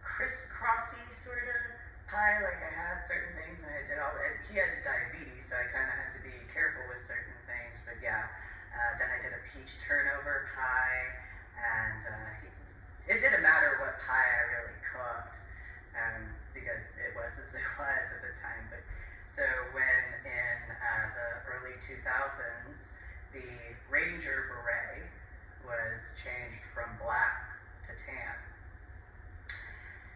crisscrossy sort of pie. Like I had certain things and I did all that. He had diabetes, so I kind of had to be careful with certain things, but yeah. Then I did a peach turnover pie, and it didn't matter what pie I really cooked, because it was as it was at the time. But so when in the early 2000s, the Ranger beret was changed from black to tan.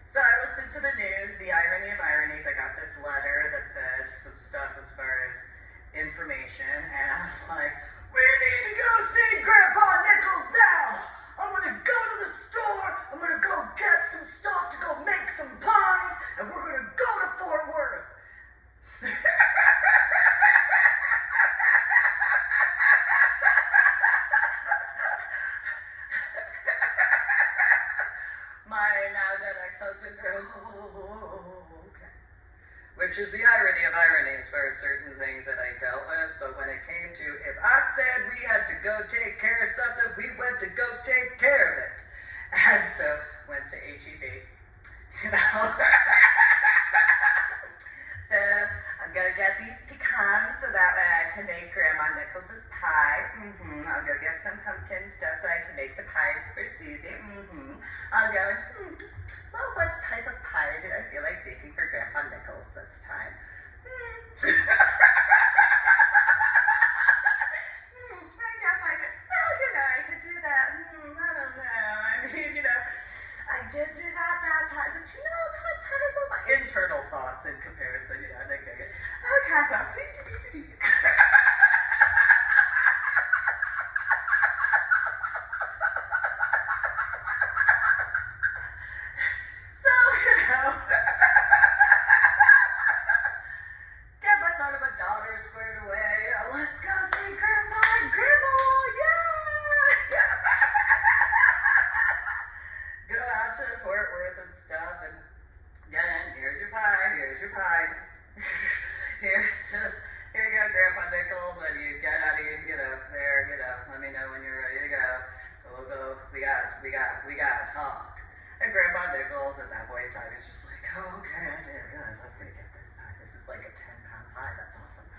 So I listened to the news, the irony of ironies. I got this letter that said some stuff as far as information, and I was like, we need to go see Grandpa Nichols now! I'm gonna go to the store, I'm gonna go get some stuff to go make some pies, and we're gonna go to Fort Worth. My now dead ex-husband, okay. Which is the irony of irony as far as certain things that I dealt with, but when it came to, if I said we had to go take care of something, we went to go take care of it. And so, went to HEB, you know. So, I'm gonna get these pecans so that way I can make Grandma Nichols' pie. I'll go get some pumpkin stuff so I can make the pies for Susie. I'll go, well, what type of pie did I feel like baking for Grandpa Nichols this time? I guess I could, I could do that. I don't know. I mean, I did do that time, but that time of my internal thoughts in comparison, I think I get, okay, well, to Fort Worth and stuff, and again, here's your pie, here's your pies. Here you go, Grandpa Nichols, when you get out of there, let me know when you're ready to go. We'll go, we gotta talk. And Grandpa Nichols at that point in time is just like, oh, okay, I didn't realize I was gonna get this pie. This is like a 10-pound pie, that's awesome.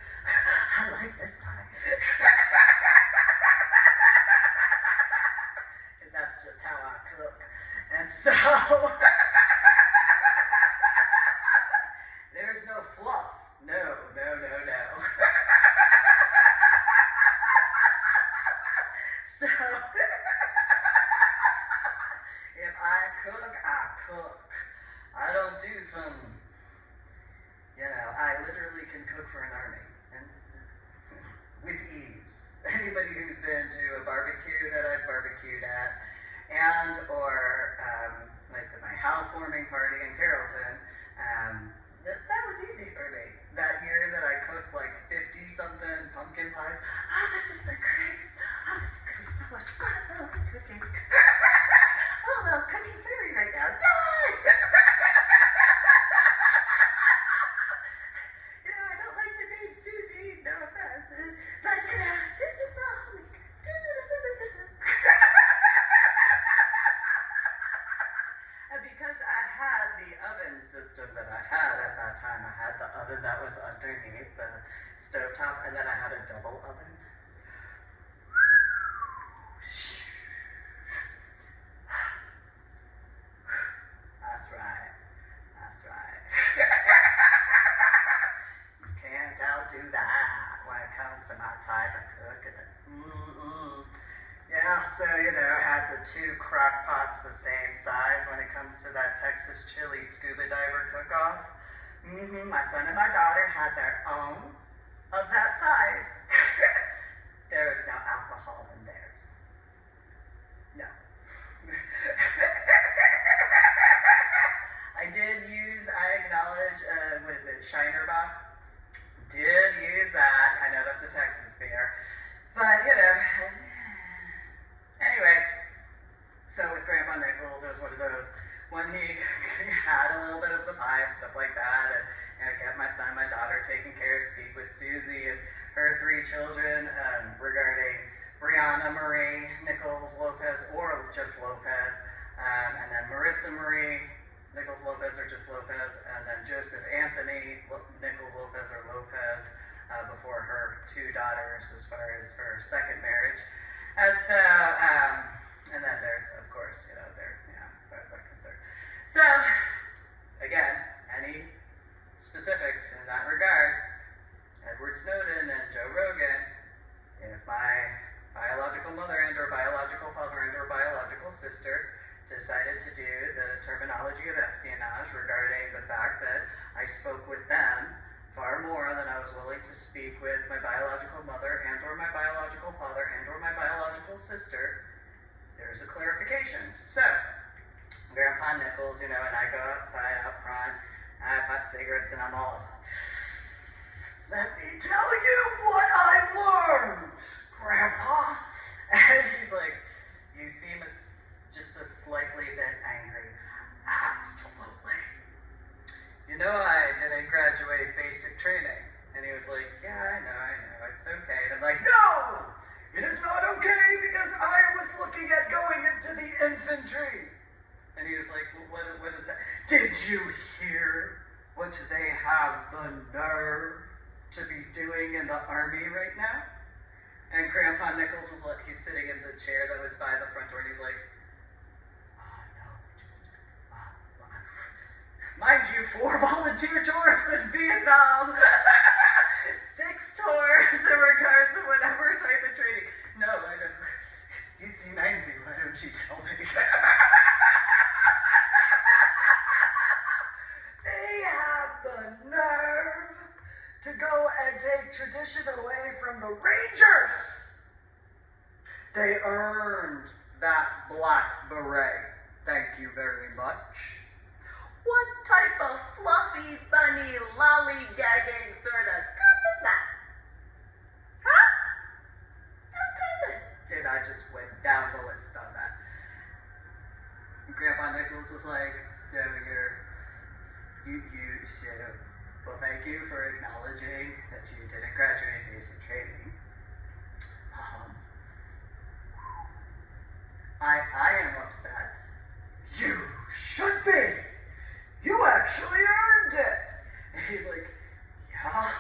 I like this pie. Because that's just how I cook. And so, there's no fluff. No. So, if I cook, I cook. I don't do some, I literally can cook for an army. And with ease. Anybody who's been to a barbecue that I've barbecued at, or like my housewarming party in Carrollton, that was easy for me. That year that I cooked like 50-something pumpkin pies. Oh, this is the greatest. Oh, this is going to be so much fun. I love cooking. Oh, well, cooking fairy right now. Yay! I don't like the name Susie. No offense. But, Susie the homemaker. And because I had the oven system that I had at that time, I had the oven that was underneath the stovetop, and then I had a double oven. That's right. You can't outdo that when it comes to my type of cooking. Yeah, so, I had the 2 crock pots the same size when it comes to that Texas chili scuba diver cook-off. My son and my daughter had their own of that size. There is no alcohol in theirs. No. I acknowledge, Shiner Bock. Did use that. I know that's a Texas beer. But, anyway, so with Grandpa Nichols, it was one of those, when he had a little bit of the pie and stuff like that, and kept my son and my daughter taken care of, speak with Susie and her 3 children regarding Brianna Marie Nichols Lopez, or just Lopez, and then Marissa Marie Nichols Lopez, or just Lopez, and then Joseph Anthony Nichols Lopez, or Lopez, before her 2 daughters as far as her second marriage. And so, and then there's, of course, as far as I'm concerned. So, again, any specifics in that regard, Edward Snowden and Joe Rogan, if my biological mother and or biological father and or biological sister decided to do the terminology of espionage regarding the fact that I spoke with them far more than I was willing to speak with my biological mother and or my biological father and or my biological sister, there's a clarification. So, Grandpa Nichols, and I go outside out front, I have my cigarettes, and I'm all, let me tell you what I learned, Grandpa. And he's like, you seem just a slightly bit angry. Absolutely. I didn't graduate basic training. And he was like, yeah, I know, it's okay. And I'm like, no, it is not okay because I was looking at going into the infantry. And he was like, well, what is that? Did you hear what they have the nerve to be doing in the army right now? And Grandpa Nichols was like, he's sitting in the chair that was by the front door, and he's like, mind you, 4 volunteer tours in Vietnam, 6 tours in regards to whatever type of training. No, I know. You seem angry, why don't you tell me? They have the nerve to go and take tradition away from the Rangers. They earned that black beret. Thank you very much. What type of fluffy, funny, lollygagging sort of crap is that? Huh? Don't tell me. And I just went down the list on that. Grandpa Nichols was like, so well, thank you for acknowledging that you didn't graduate basic training. I am upset. You should be. You actually earned it. And he's like, yeah,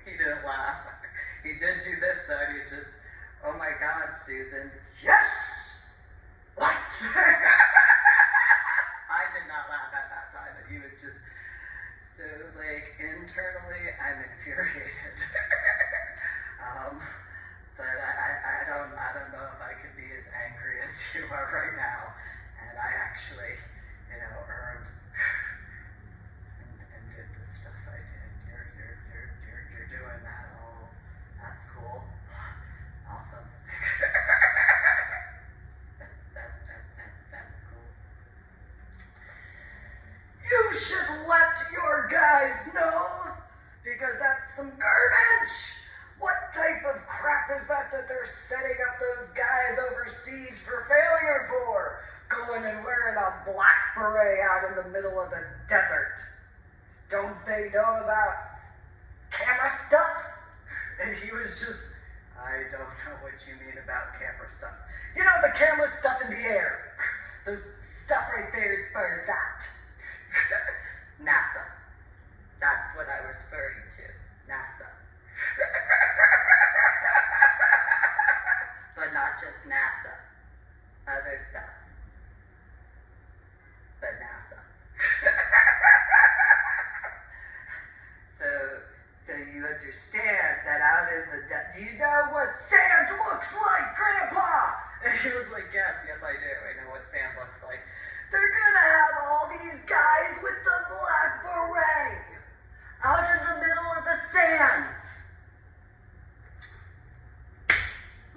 he didn't laugh. He did do this though, and he's just, oh my God, Susan. Yes! What? I did not laugh at that time, and he was just so, like, internally, I'm infuriated. But I don't know if I could be as angry as you are right now, and I actually, earned and did the stuff I did. You're doing that. Oh, that's cool. Awesome. That's cool. You should let your guys know, because that's some garbage. What type of crap is that they're setting up those guys overseas for failure for? Going and wearing a black beret out in the middle of the desert. Don't they know about camera stuff? And he was just, I don't know what you mean about camera stuff. You know, the camera stuff in the air. There's stuff right there as far as that. NASA. That's what I was referring to. NASA. But not just NASA. Other stuff. But NASA. So you understand that out in the do you know what sand looks like, Grandpa? And he was like, yes, I do. I know what sand looks like. They're gonna have all these guys with the black beret out in the middle of the sand.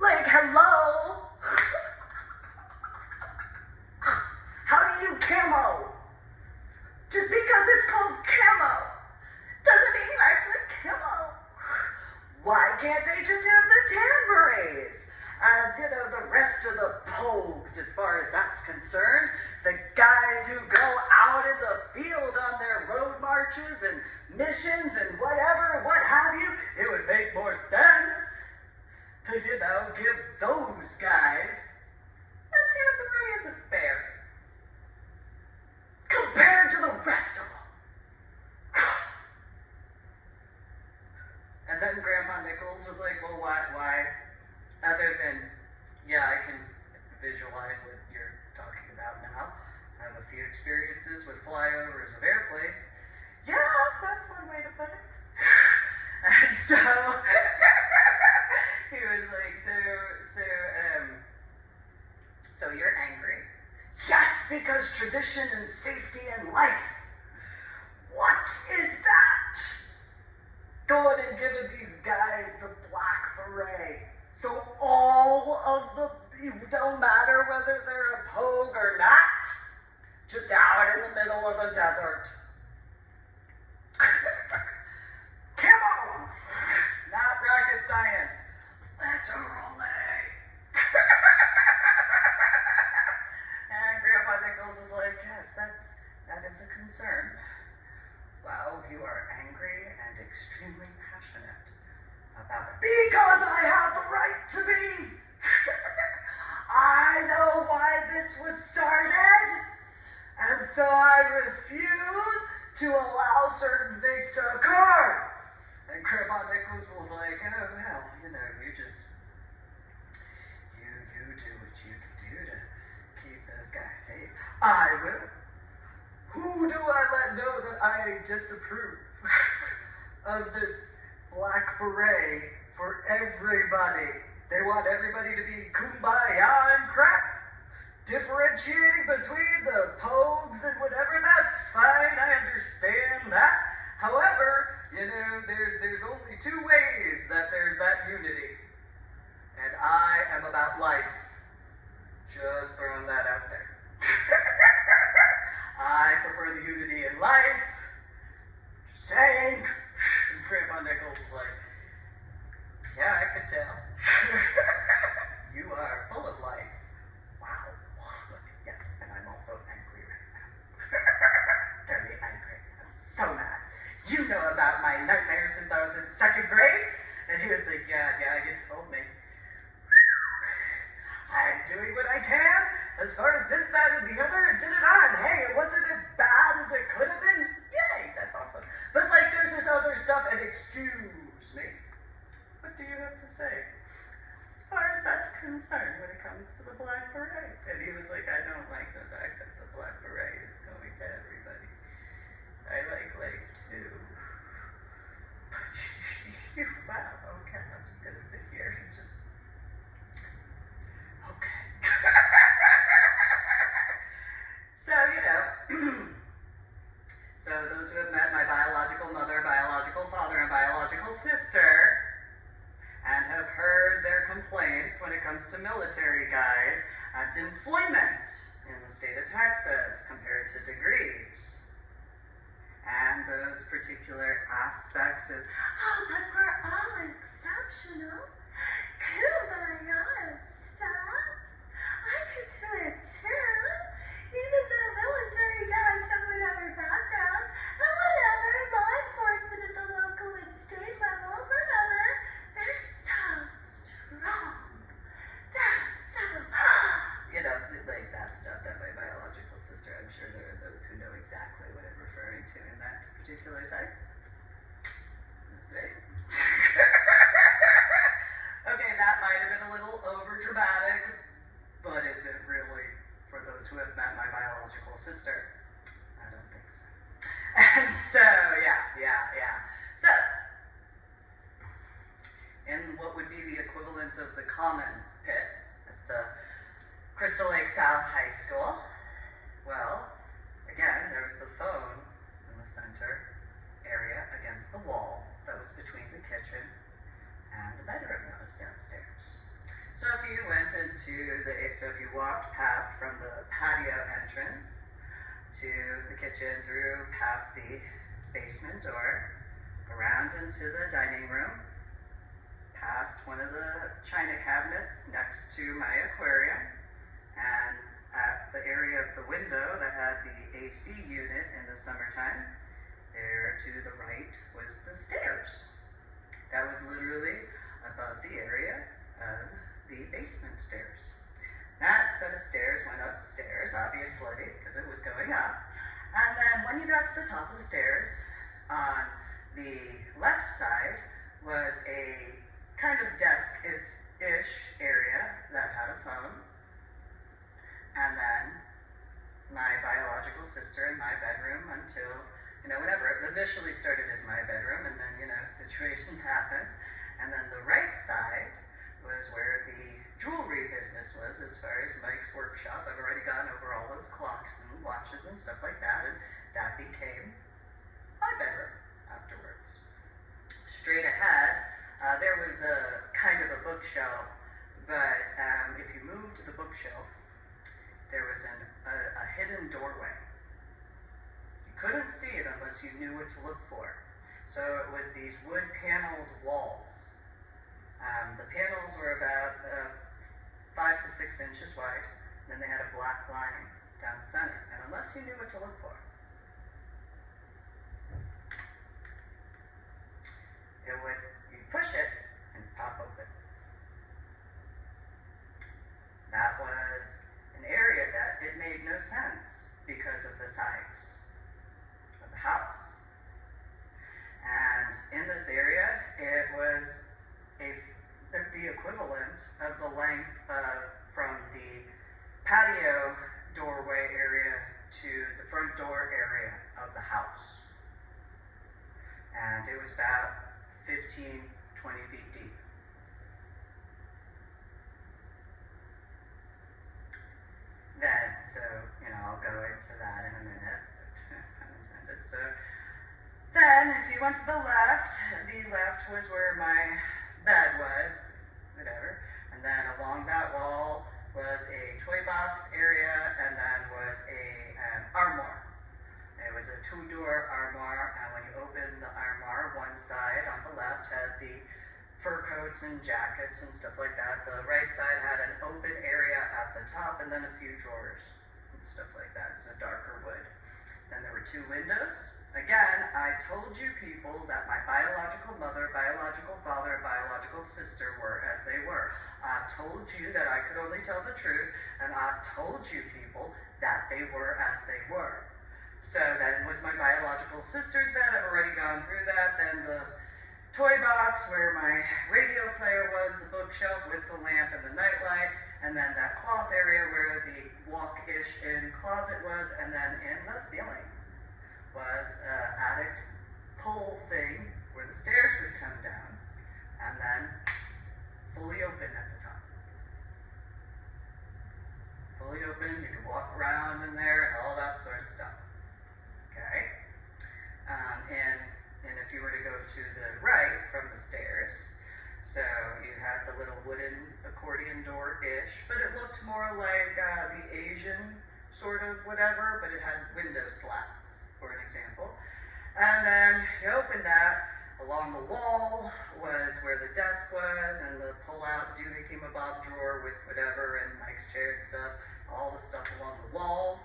Like, hello? How do you camo? Just because it's called camo doesn't mean you actually camo. Why can't they just have the tan berets? As, the rest of the pogues, as far as that's concerned, the guys who go out in the field on their road marches and missions and whatever, what have you, it would make more sense to, give those guys a tan beret as a spare. Compared to the rest of them. And then Grandpa Nichols was like, well, why? Other than, I can visualize what you're talking about now. I have a few experiences with flyovers of airplanes. Yeah, that's one way to put it. And so, he was like, so you're angry. Yes, because tradition and safety and life. What is that? Going and giving these guys the black beret. So all of it don't matter whether they're a pogue or not. Just out in the middle of the desert. Come on! Not rocket science. Literally. And Grandpa Nichols was like, yes, that is a concern. Wow, you are angry and extremely passionate about it. Because I have the right to be. I know why this was started. And so I refuse to allow certain things to occur. And Grandpa Nichols was like, oh, well, you do what you can do to keep those guys safe. I will. Who do I let know that I disapprove of this black beret for everybody? They want everybody to be kumbaya and crap. Differentiating between the pogues and whatever, that's fine, I understand that. However, there's only two ways that there's that unity. And I am about life. Just throwing that out there. I prefer the unity in life. Just saying. And Grandpa Nichols was like, yeah, I could tell. You are full of life. since I was in 2nd grade. And he was like, yeah, you told me. I'm doing what I can as far as this, that, and the other, and hey, it wasn't as bad as it could have been. Yay, that's awesome. But like, there's this other stuff, and excuse me, what do you have to say as far as that's concerned when it comes to the Black Beret? And he was like, I don't like the fact that the Black Beret is going to everybody. I like life too. Wow, okay, I'm just gonna sit here and just, okay. So, so those who have met my biological mother, biological father, and biological sister, and have heard their complaints when it comes to military guys at employment in the state of Texas compared to degrees. And those particular aspects of, oh, but we're all exceptional. Kumbaya and stuff. I could do it too. Even though military guys have whatever background and whatever law enforcement at the local and state level, whatever, they're so strong. They're so, like that stuff, that my biological sister, I'm sure there are those who know exactly what I'm referring to in that particular type. See? Okay, that might have been a little over dramatic, but is it really for those who have met my biological sister? I don't think so. And so, yeah. So, in what would be the equivalent of the common pit as to Crystal Lake South High School, well, again, there was the phone in the center area against the wall that was between the kitchen and the bedroom that was downstairs. So if you if you walked past from the patio entrance to the kitchen, through past the basement door, around into the dining room, past one of the china cabinets next to my aquarium, and at the area of the window that had the AC unit in the summertime, there to the right was the stairs. That was literally above the area of the basement stairs. That set of stairs went upstairs, obviously, because it was going up. And then when you got to the top of the stairs, on the left side was a kind of desk-ish area that had a phone. And then my biological sister in my bedroom until, whenever it initially started as my bedroom, and then, situations happened. And then the right side was where the jewelry business was, as far as Mike's workshop. I've already gone over all those clocks and watches and stuff like that, and that became my bedroom afterwards. Straight ahead, there was a kind of a bookshelf, but if you moved the bookshelf, there was a hidden doorway. You couldn't see it unless you knew what to look for. So it was these wood paneled walls. The panels were about 5 to 6 inches wide, and then they had a black line down the center. And unless you knew what to look for, you'd push it and pop open. That was an area that it made no sense because of the size of the house. And in this area, it was the equivalent of the length from the patio doorway area to the front door area of the house. And it was about 15, 20 feet deep. Then, I'll go into that in a minute, unintended. So then, if you went to the left was where my bed was, whatever, and then along that wall was a toy box area, and then was a armoire. It was a 2-door armoire, and when you opened the armoire, one side on the left had the fur coats and jackets and stuff like that. The right side had an open area at the top, and then a few drawers and stuff like that. It's a darker wood. Then there were 2 windows. Again, I told you people that my biological mother, biological father, and biological sister were as they were. I told you that I could only tell the truth, and I told you people that they were as they were. So then was my biological sister's bed. I've already gone through that. Then the toy box where my radio player was, the bookshelf with the lamp and the nightlight, and then that cloth area where the walk-ish in closet was, and then in the ceiling was an attic pole thing where the stairs would come down, and then fully open at the top. Fully open, you could walk around in there and all that sort of stuff. Okay? And if you were to go to the right from the stairs, so you had the little wooden accordion door-ish, but it looked more like the Asian sort of whatever, but it had window slats, for an example. And then you open that, along the wall was where the desk was, and the pull-out doohickey mabob drawer with whatever, and Mike's chair and stuff, all the stuff along the walls,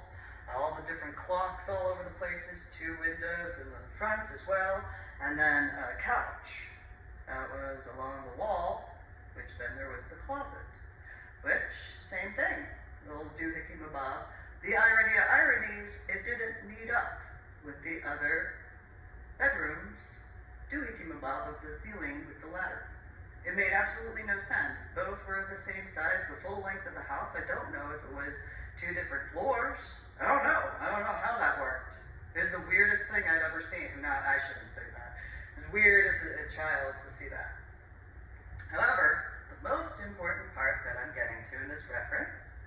all the different clocks all over the places, 2 windows in the front as well, and then a couch that was along the wall, which then there was the closet, which, same thing, little doohickey mabob. The irony of ironies, it didn't meet up with the other bedrooms doohickey mabob of the ceiling with the ladder. It made absolutely no sense. Both were the same size, the full length of the house. I don't know if it was 2 different floors. I don't know. I don't know how that worked. It was the weirdest thing I'd ever seen. No, I shouldn't say that. It was weird as a child to see that. However, the most important part that I'm getting to in this reference,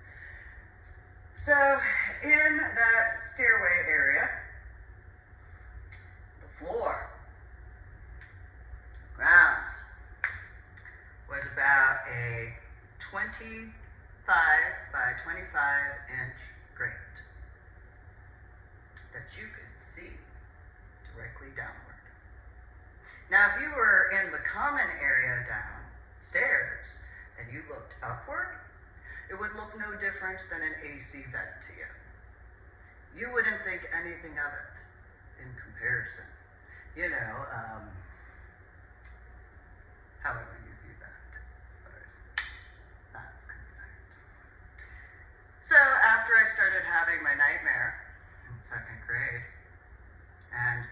so in that stairway area, the floor, ground, was about a 25 by 25 inch grate that you could see directly downward. Now, if you were in the common area downstairs and you looked upward, it would look no different than an AC vent to you. You wouldn't think anything of it in comparison. You know, however you view that, as far as that's concerned. So after I started having my nightmare in 2nd grade, and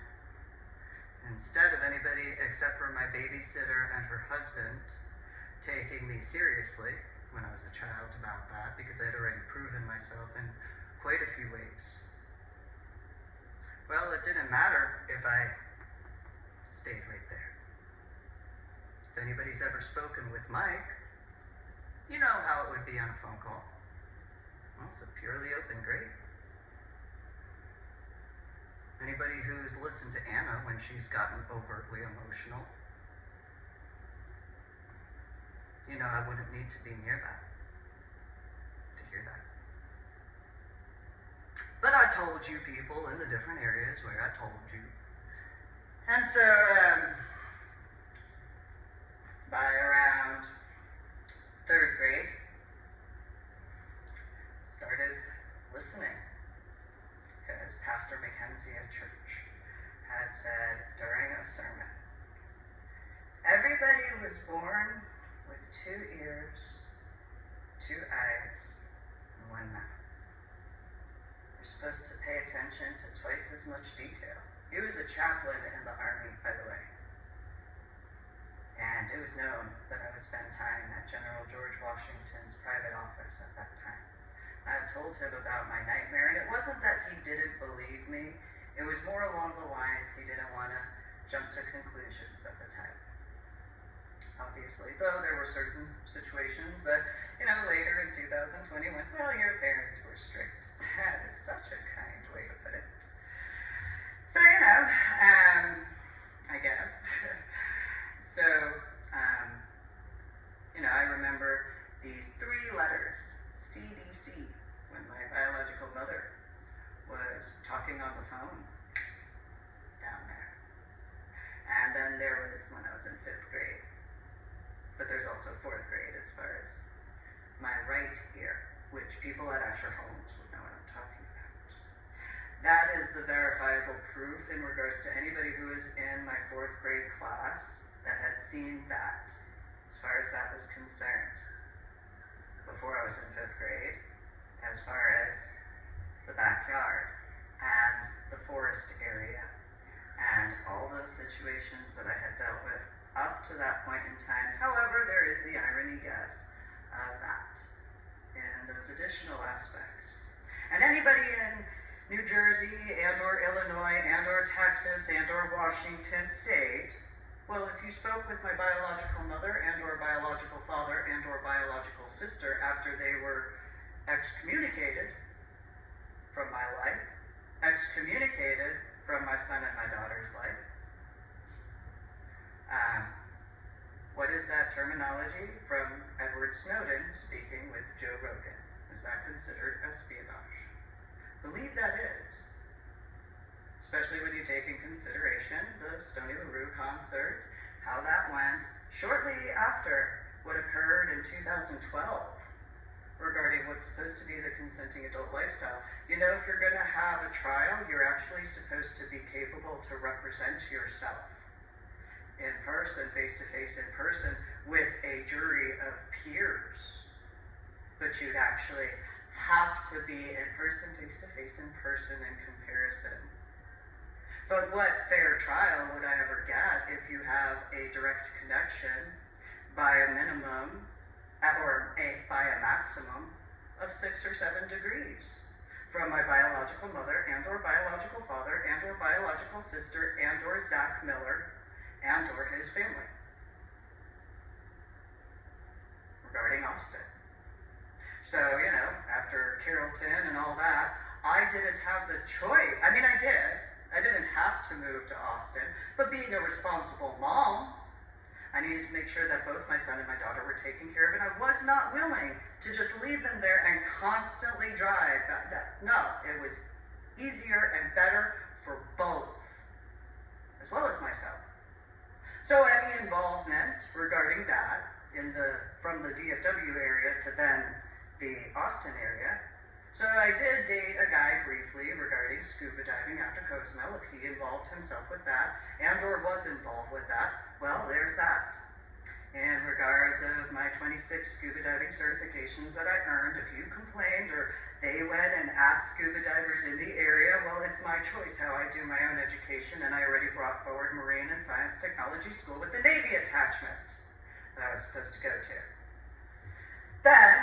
instead of anybody except for my babysitter and her husband taking me seriously when I was a child about that, because I had already proven myself in quite a few ways, well, it didn't matter if I stayed right there. If anybody's ever spoken with Mike, you know how it would be on a phone call. Well, it's a purely open grate. Anybody who's listened to Anna when she's gotten overtly emotional, you know I wouldn't need to be near that to hear that. But I told you people in the different areas where I told you. And so, by around 3rd grade, started listening, because Pastor Mackenzie at church had said during a sermon, everybody was born with 2 ears, 2 eyes, and 1 mouth. You're supposed to pay attention to twice as much detail. He was a chaplain in the Army, by the way. And it was known that I would spend time at General George Washington's private office at that time. I had told him about my nightmare, and it wasn't that he didn't believe me. It was more along the lines he didn't want to jump to conclusions at the time. Obviously, though there were certain situations that, later in 2020 went, well, your parents were strict. That is such a kind way to put it. So, I guess. So, I remember these 3 letters, CDC, when my biological mother was talking on the phone down there. And then there was when I was in 5th grade. But there's also 4th grade as far as my right ear, which people at Asher Holmes would know what I'm talking about. That is the verifiable proof in regards to anybody who was in my 4th grade class that had seen that, as far as that was concerned, before I was in 5th grade, as far as the backyard and the forest area and all those situations that I had dealt with up to that point in time. However, there is the irony, yes, of that and those additional aspects. And anybody in New Jersey and or Illinois and or Texas and or Washington State, well, if you spoke with my biological mother and or biological father and or biological sister after they were excommunicated from my life, excommunicated from my son and my daughter's life, what is that terminology from Edward Snowden speaking with Joe Rogan? Is that considered espionage? Believe that is. Especially when you take in consideration the Stony LaRue concert, how that went shortly after what occurred in 2012 regarding what's supposed to be the consenting adult lifestyle. You know, if you're going to have a trial, you're actually supposed to be capable to represent yourself in person, face-to-face in person, with a jury of peers. But you'd actually have to be in person, face-to-face in person in comparison. But what fair trial would I ever get if you have a direct connection by a minimum, or by a maximum of 6 or 7 degrees from my biological mother and or biological father and or biological sister and or Zach Miller and or his family regarding Austin. So, you know, after Carrollton and all that, I didn't have the choice. I mean, I did. I didn't have to move to Austin, but being a responsible mom, I needed to make sure that both my son and my daughter were taken care of, and I was not willing to just leave them there and constantly drive back. No, it was easier and better for both, as well as myself. So any involvement regarding that from the DFW area to then the Austin area. So I did date a guy briefly regarding scuba diving after Cozumel, if he involved himself with that and or was involved with that. Well, there's that. In regards of my 26 scuba diving certifications that I earned, if you complained or they went and asked scuba divers in the area, well, it's my choice how I do my own education, and I already brought forward Marine and Science Technology School with the Navy attachment that I was supposed to go to. Then,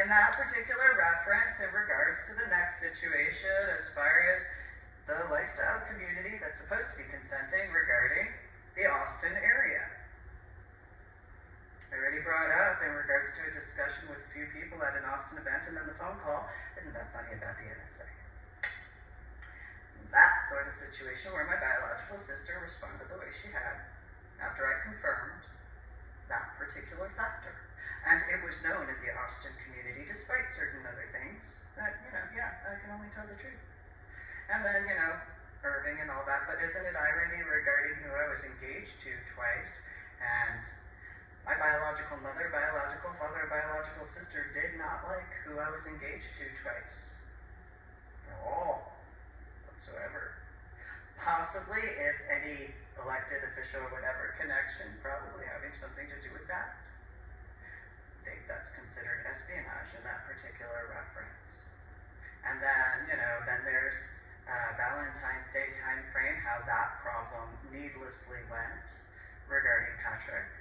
in that particular reference, in regards to the next situation, as far as the lifestyle community that's supposed to be consenting regarding the Austin area. I already brought up in regards to a discussion with a few people at an Austin event and then the phone call. Isn't that funny about the NSA? That sort of situation where my biological sister responded the way she had after I confirmed that particular factor. And it was known in the Austin community, despite certain other things, that, you know, yeah, I can only tell the truth. And then, you know, Irving and all that, but isn't it irony regarding who I was engaged to twice, and my biological mother, biological father, biological sister did not like who I was engaged to twice. At all. Whatsoever. Possibly, if any elected official or whatever connection, probably having something to do with that. I think that's considered espionage in that particular reference. And then, you know, then there's Valentine's Day time frame, how that problem needlessly went regarding Patrick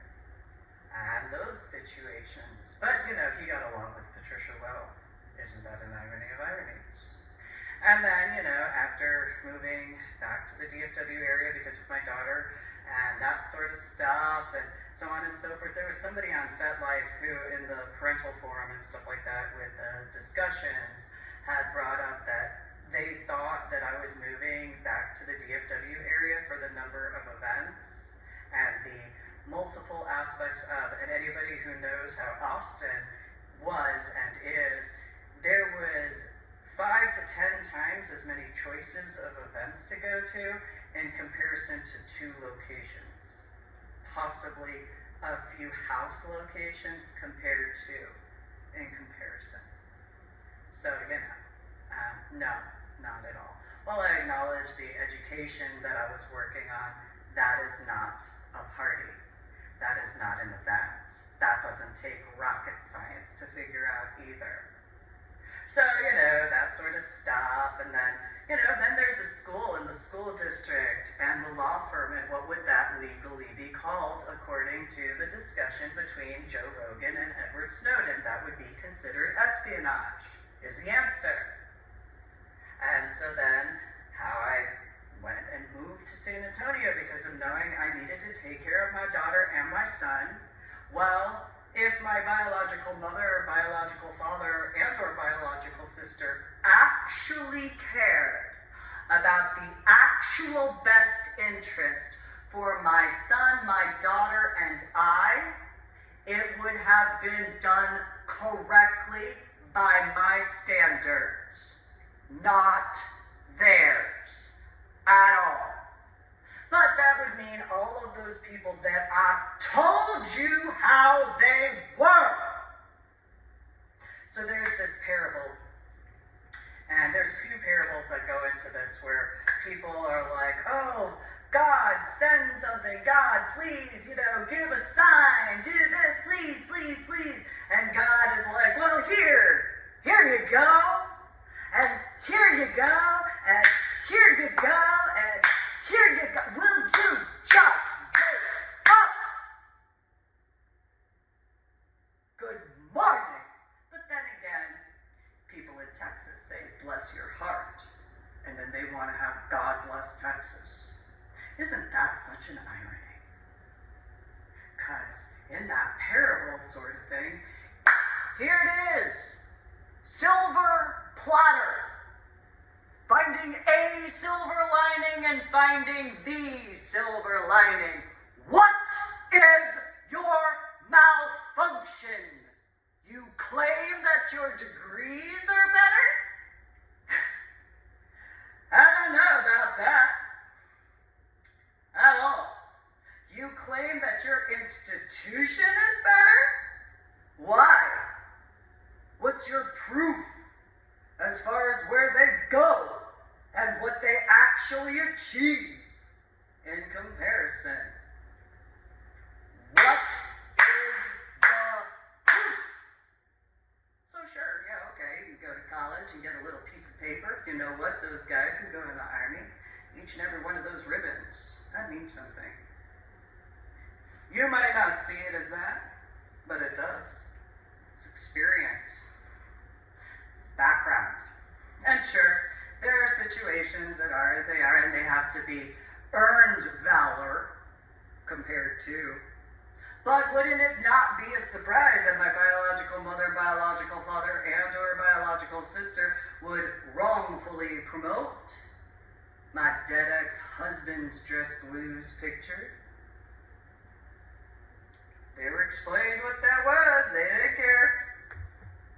and those situations. But, you know, he got along with Patricia well. Isn't that an irony of ironies? And then, you know, after moving back to the DFW area because of my daughter and that sort of stuff and so on and so forth, there was somebody on FetLife who, in the parental forum and stuff like that with discussions, had brought up that they thought that I was moving back to the DFW area for the number of events and the multiple aspects of, and anybody who knows how Austin was and is, there was 5 to 10 times as many choices of events to go to in comparison to 2 locations. Possibly a few house locations compared to in comparison. So, you know, no, not at all. while I acknowledge the education that I was working on, that is not a party. That is not an event. That doesn't take rocket science to figure out either. So, that sort of stuff, and then, then there's the school and the school district and the law firm, and what would that legally be called according to the discussion between Joe Rogan and Edward Snowden? That would be considered espionage, is the answer. And so then, how I went and moved to San Antonio because of knowing I needed to take care of my daughter and my son. Well, if my biological mother or biological father and or biological sister actually cared about the actual best interest for my son, my daughter, and I, it would have been done correctly by my standards, not theirs at all. But that would mean all of those people that I told you how they were. So there's this parable, and there's a few parables that go into this where people are like, oh, God, send something. God, please, give a sign. Do this, please, please, please. And God is like, well, here you go. And here you go. And here you go. And here you go. Will you just wake up? Good morning. But then again, people in Texas say, bless your heart. And then they want to have God bless Texas. Isn't that such an irony? Because in that parable sort of thing, here it is. Silver platter. Finding a silver lining and finding the silver lining. What is your malfunction? You claim that your degrees are better? I don't know about that at all. You claim that your institution is better? Why? What's your proof as far as where they go and what they actually achieve in comparison? What is the proof? So sure, yeah, okay, you go to college and get a little piece of paper. You know what? Those guys who go in the Army, each and every one of those ribbons, that means something. You might not see it as that, but it does. It's experience. It's background. And sure, there are situations that are as they are, and they have to be earned valor compared to. But wouldn't it not be a surprise that my biological mother, biological father, and or biological sister would wrongfully promote my dead ex-husband's dress blues picture? They were explained what that was. They didn't care.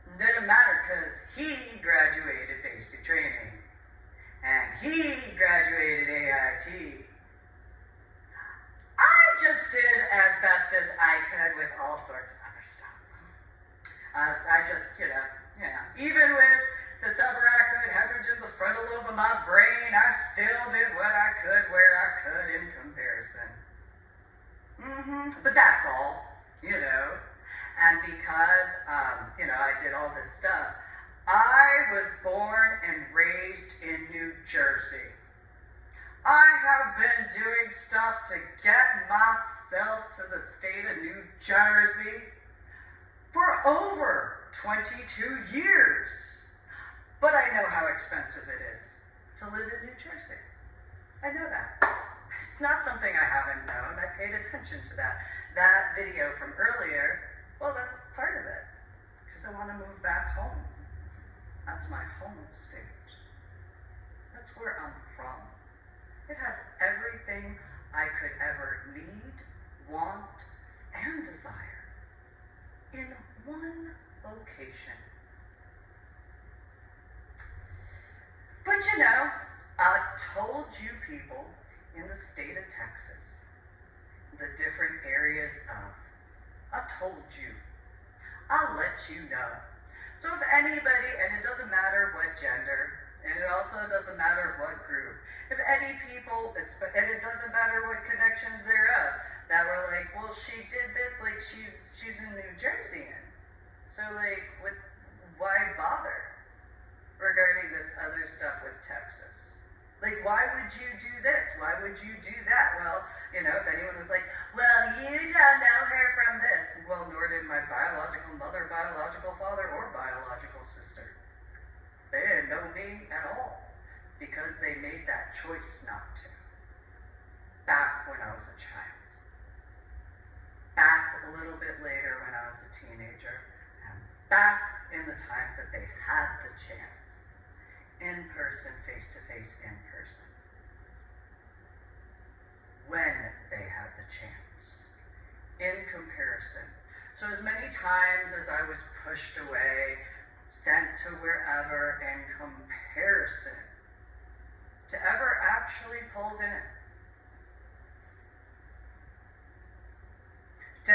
It didn't matter because he graduated basic training. And he graduated AIT. I just did as best as I could with all sorts of other stuff. I just, even with the subarachnoid hemorrhage in the frontal lobe of my brain, I still did what I could where I could in comparison. But that's all, And because, I did all this stuff, I was born and raised in New Jersey. I have been doing stuff to get myself to the state of New Jersey for over 22 years. But I know how expensive it is to live in New Jersey. I know that. It's not something I haven't known. I paid attention to that. That video from earlier, well, that's part of it. Because I want to move back home. That's my home state. That's where I'm from. It has everything I could ever need, want, and desire in one location. But I told you people in the state of Texas, the different areas of, I told you. I'll let you know. So if anybody, and it doesn't matter what gender, and it also doesn't matter what group. If any people, and it doesn't matter what connections they're of, that were like, well, she did this, like she's in New Jersey, so like, why bother regarding this other stuff with Texas? Like, why would you do this? Why would you do that? Well, you know, if anyone was like, well, you don't know her from this, well, nor did my biological mother, biological father, or biological sister. They didn't know me at all because they made that choice not to. Back when I was a child. Back a little bit later when I was a teenager. And back in the times that they had the chance. In person, face to face, in person. When they had the chance. In comparison. So as many times as I was pushed away, sent to wherever in comparison, to ever actually pulled in. To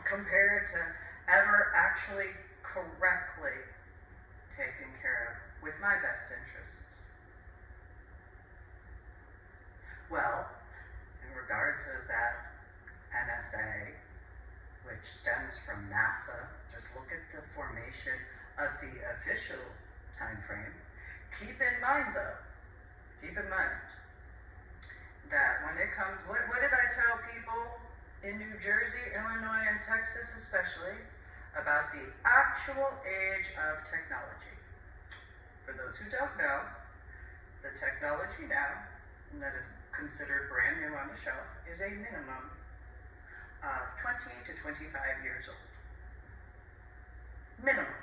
compared to ever actually correctly taken care of with my best interests. Well, in regards of that NSA, which stems from NASA, just look at the formation of the official time frame. Keep in mind though, that when it comes, what did I tell people in New Jersey, Illinois, and Texas especially, about the actual age of technology? For those who don't know, the technology now, that is considered brand new on the shelf, is a minimum of 20 to 25 years old. Minimum.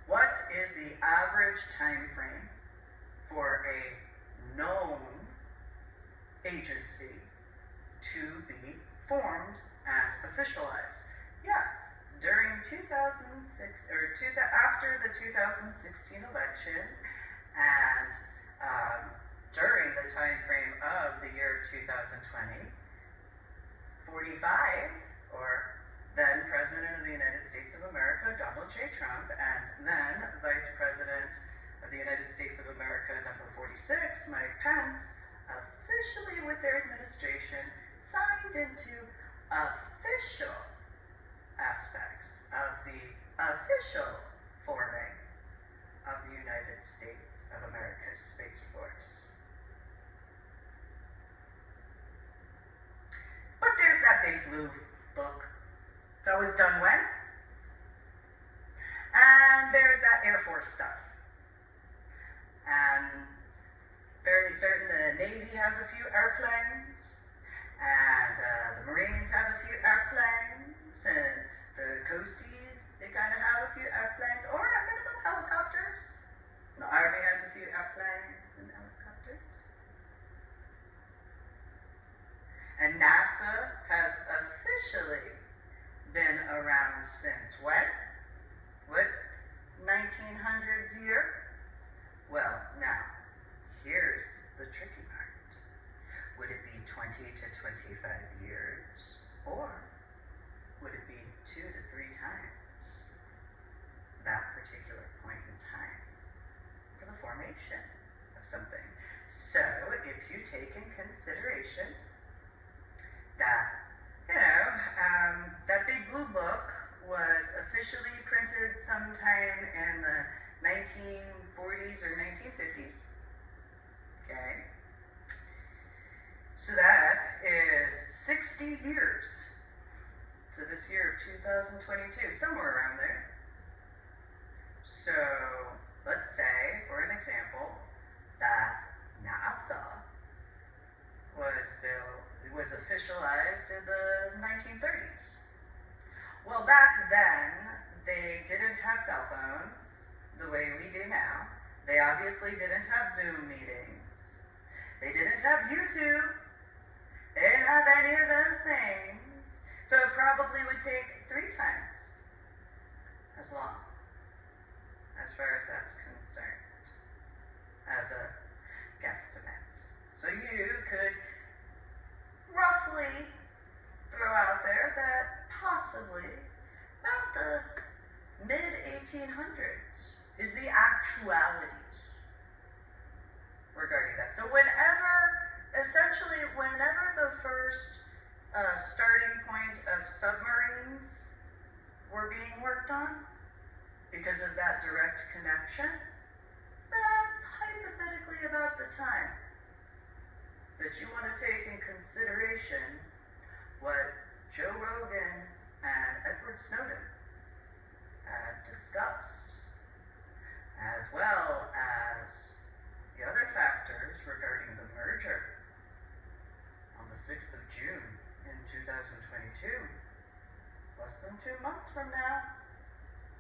What is the average time frame for a known agency to be formed and officialized? Yes, during 2006, or after the 2016 election, and during the time frame of the year of 2020, 45, or then President of the United States of America, Donald J. Trump, and then Vice President of the United States of America, number 46, Mike Pence, officially with their administration, signed into official aspects of the official forming of the United States of America's Space Force. But there's that big blue book that was done when? And there's that Air Force stuff. And fairly certain the Navy has a few airplanes, and the Marines have a few airplanes, and the Coasties, they kind of have a few airplanes, or at minimum helicopters. The Army has a few airplanes and helicopters. And NASA has officially been around since when? What 1900s year? Well, now, here's the tricky part. Would it be 20 to 25 years? Or would it be 2 to 3 times that particular point in time for the formation of something? So, if you take in consideration that, that big blue book was officially printed sometime in the 1940s or 1950s. Okay? So that is 60 years to this year of 2022, somewhere around there. So, let's say, for an example, that NASA was officialized in the 1930s. Well, back then, they didn't have cell phones the way we do now. They obviously didn't have Zoom meetings. They didn't have YouTube. They didn't have any of those things. So it probably would take 3 times as long, as far as that's concerned, as a guesstimate. So you could roughly throw out there that possibly about the mid-1800s is the actualities So essentially whenever the first starting point of submarines were being worked on, because of that direct connection, that's hypothetically about the time that you want to take in consideration what Joe Rogan and Edward Snowden had discussed, as well as the other factors regarding the merger on the 6th of June in 2022, less than 2 months from now.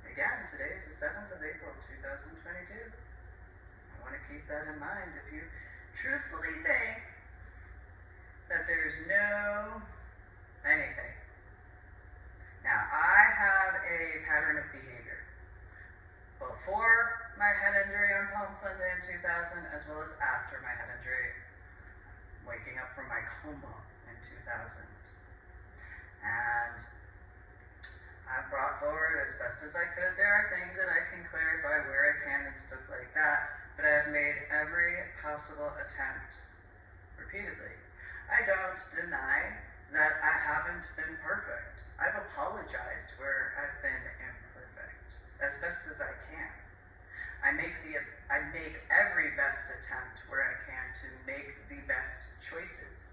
Again, today is the 7th of April, 2022. I want to keep that in mind. If you truthfully think that there's no anything. Now, I have a pattern of behavior. Before my head injury on Palm Sunday in 2000, as well as after my head injury, waking up from my coma in 2000. And I brought forward as best as I could. There are things that I can clarify where I can and stuff like that, but I have made every possible attempt repeatedly. I don't deny that I haven't been perfect. I've apologized where I've been imperfect as best as I can. I make every best attempt where I can to make the best choices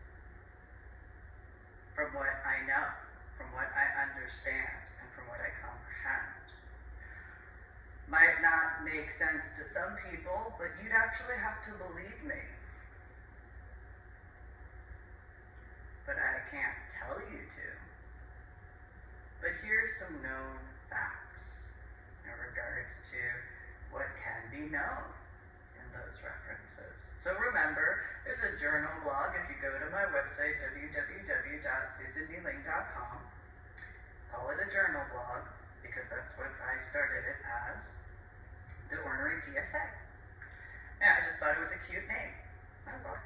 from what I know, from what I understand, from what I comprehend. Might not make sense to some people, but you'd actually have to believe me. But I can't tell you to. But here's some known facts in regards to what can be known in those references. So remember, there's a journal blog. If you go to my website, www.susanmeeling.com, call it a journal blog, because that's what I started it as, the Ornery PSA. Yeah, I just thought it was a cute name. That was all.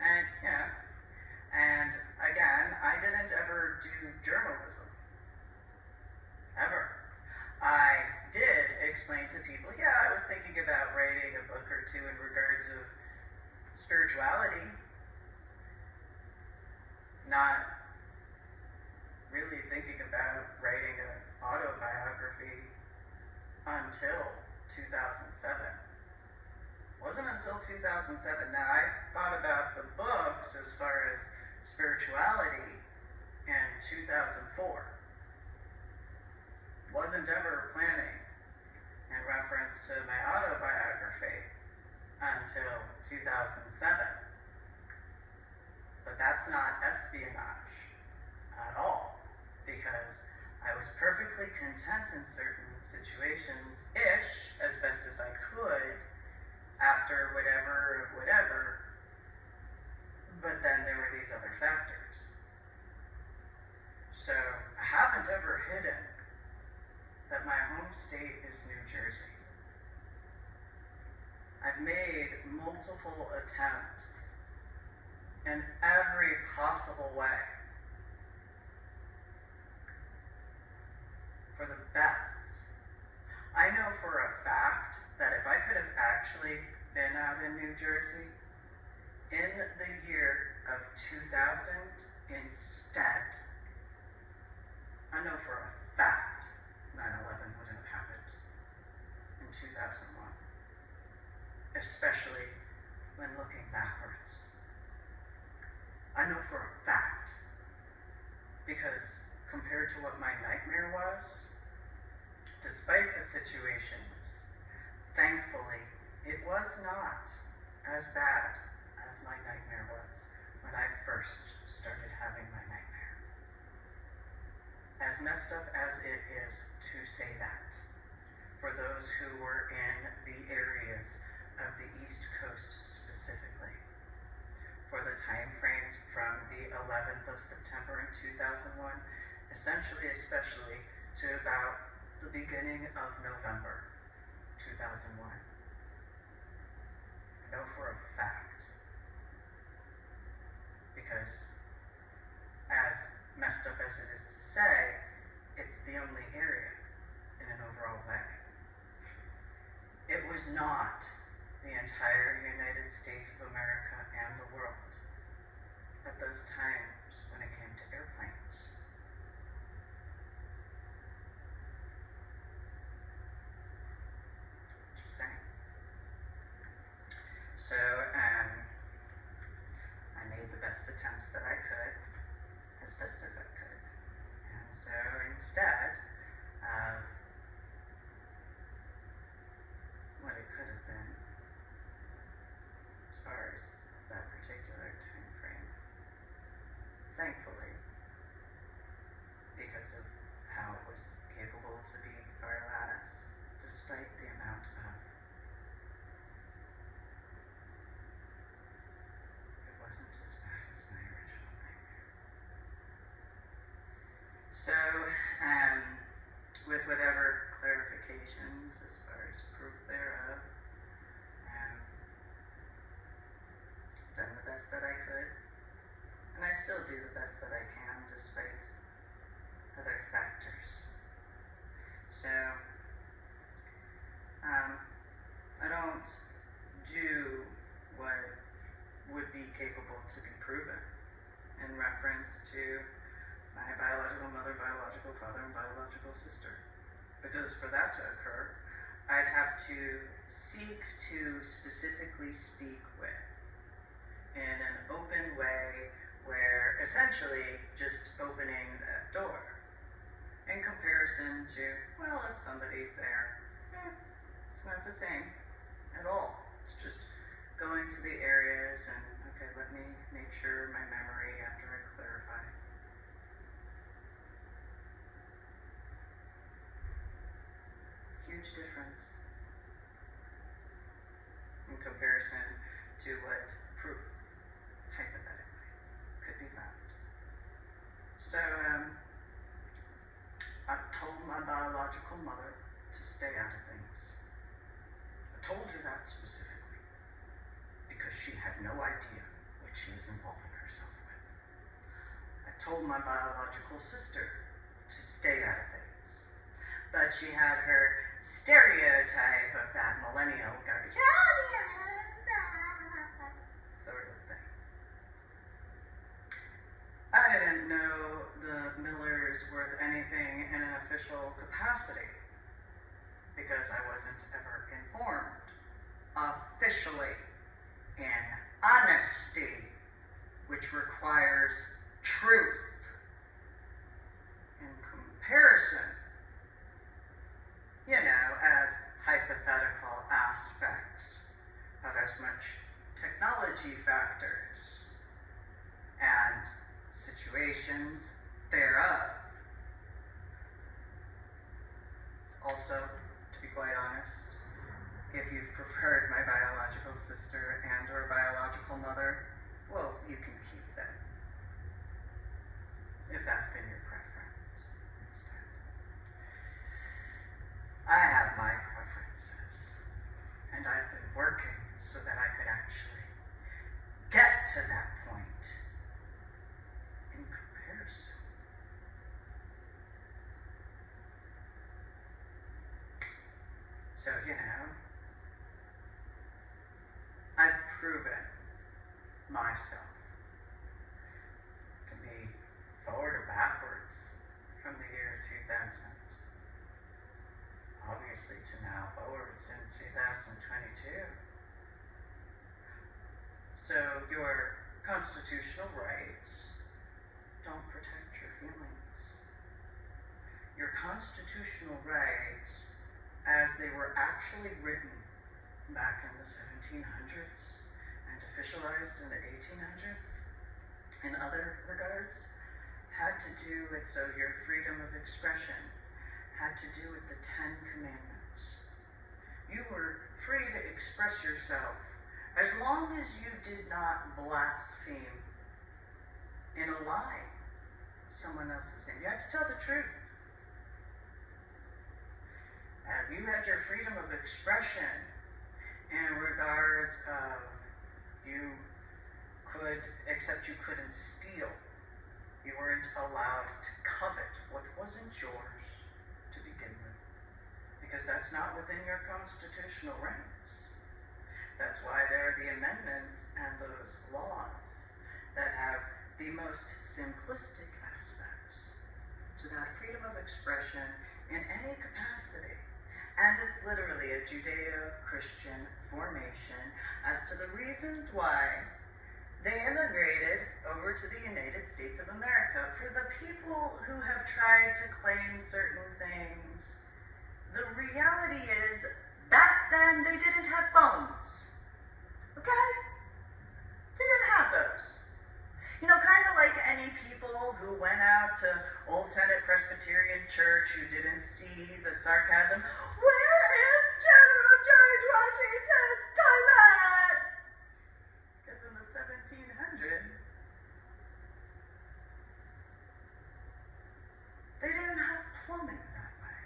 And, and again, I didn't ever do journalism. Ever. I did explain to people, I was thinking about writing a book or two in regards of spirituality, not really thinking about writing an autobiography until 2007. Wasn't until 2007. Now, I thought about the books as far as spirituality in 2004. Wasn't ever planning in reference to my autobiography until 2007. But that's not espionage at all, because I was perfectly content in certain situations-ish, as best as I could, after whatever, but then there were these other factors. So, I haven't ever hidden that my home state is New Jersey. I've made multiple attempts in every possible way for the best. I know for a fact that if I could have actually been out in New Jersey in the year of 2000 instead, I know for a fact 9/11 wouldn't have happened in 2001, especially when looking backwards. I know for a fact, because compared to what my nightmare was, despite the situations, thankfully, it was not as bad as my nightmare was when I first started having my nightmare. As messed up as it is to say that, for those who were in the areas of the East Coast specifically, for the time frames from the 11th of September in 2001, especially to about the beginning of November 2001. I know for a fact, because as messed up as it is to say, it's the only area in an overall way. It was not the entire United States of America and the world at those times when it came to airplanes. Just saying. So, I made the best attempts that I could, as best as I could. And so instead of what it could have been, as far as that particular time frame, thankfully, because of how it was capable to be far less, despite the amount of, it wasn't as bad as my original nightmare. So, with whatever clarifications as far as proof thereof, done the best that I could, and I still do the best that I can despite other factors. So, I don't do what would be capable to be proven in reference to my biological mother, biological father, and biological sister. Because for that to occur, I'd have to seek to specifically speak with in an open way where essentially just opening that door. In comparison to, well, if somebody's there, it's not the same at all. It's just going to the areas and, okay, let me make sure my memory after I clarify. Huge difference in comparison to what proof, hypothetically, could be found. So, I told my biological mother to stay out of things. I told her that specifically because she had no idea what she was involving herself with. I told my biological sister to stay out of things, but she had her stereotype of that millennial garbage sort of thing. I didn't know the Millers worth anything in an official capacity because I wasn't ever informed officially in honesty, which requires truth in comparison, as hypothetical aspects of as much technology factors and situations thereof. Also, to be quite honest, if you've preferred my biological sister and or biological mother, well, you can keep them, if that's been your preference instead. I have my preferences, and I've been working so that I could actually get to that point in comparison. So, I've proven myself. It can be forward or backwards from the year 2000. Obviously to now forwards in 2022. So your constitutional rights don't protect your feelings. Your constitutional rights, as they were actually written back in the 1700s and officialized in the 1800s, in other regards, had to do with, so your freedom of expression had to do with the 10 Commandments. You were free to express yourself as long as you did not blaspheme in a lie someone else's name. You had to tell the truth. And you had your freedom of expression in regards of you could, except you couldn't steal. You weren't allowed to covet what wasn't yours to begin with, because that's not within your constitutional rights. That's why there are the amendments and those laws that have the most simplistic aspects to that freedom of expression in any capacity. And it's literally a Judeo-Christian formation as to the reasons why they immigrated over to the United States of America. For the people who have tried to claim certain things, the reality is, back then they didn't have phones. Okay? They didn't have those. You know, kind of like any people who went out to Old Tenet Presbyterian Church who didn't see the sarcasm, where is General George Washington's toilet? Because in the 1700s, they didn't have plumbing that way.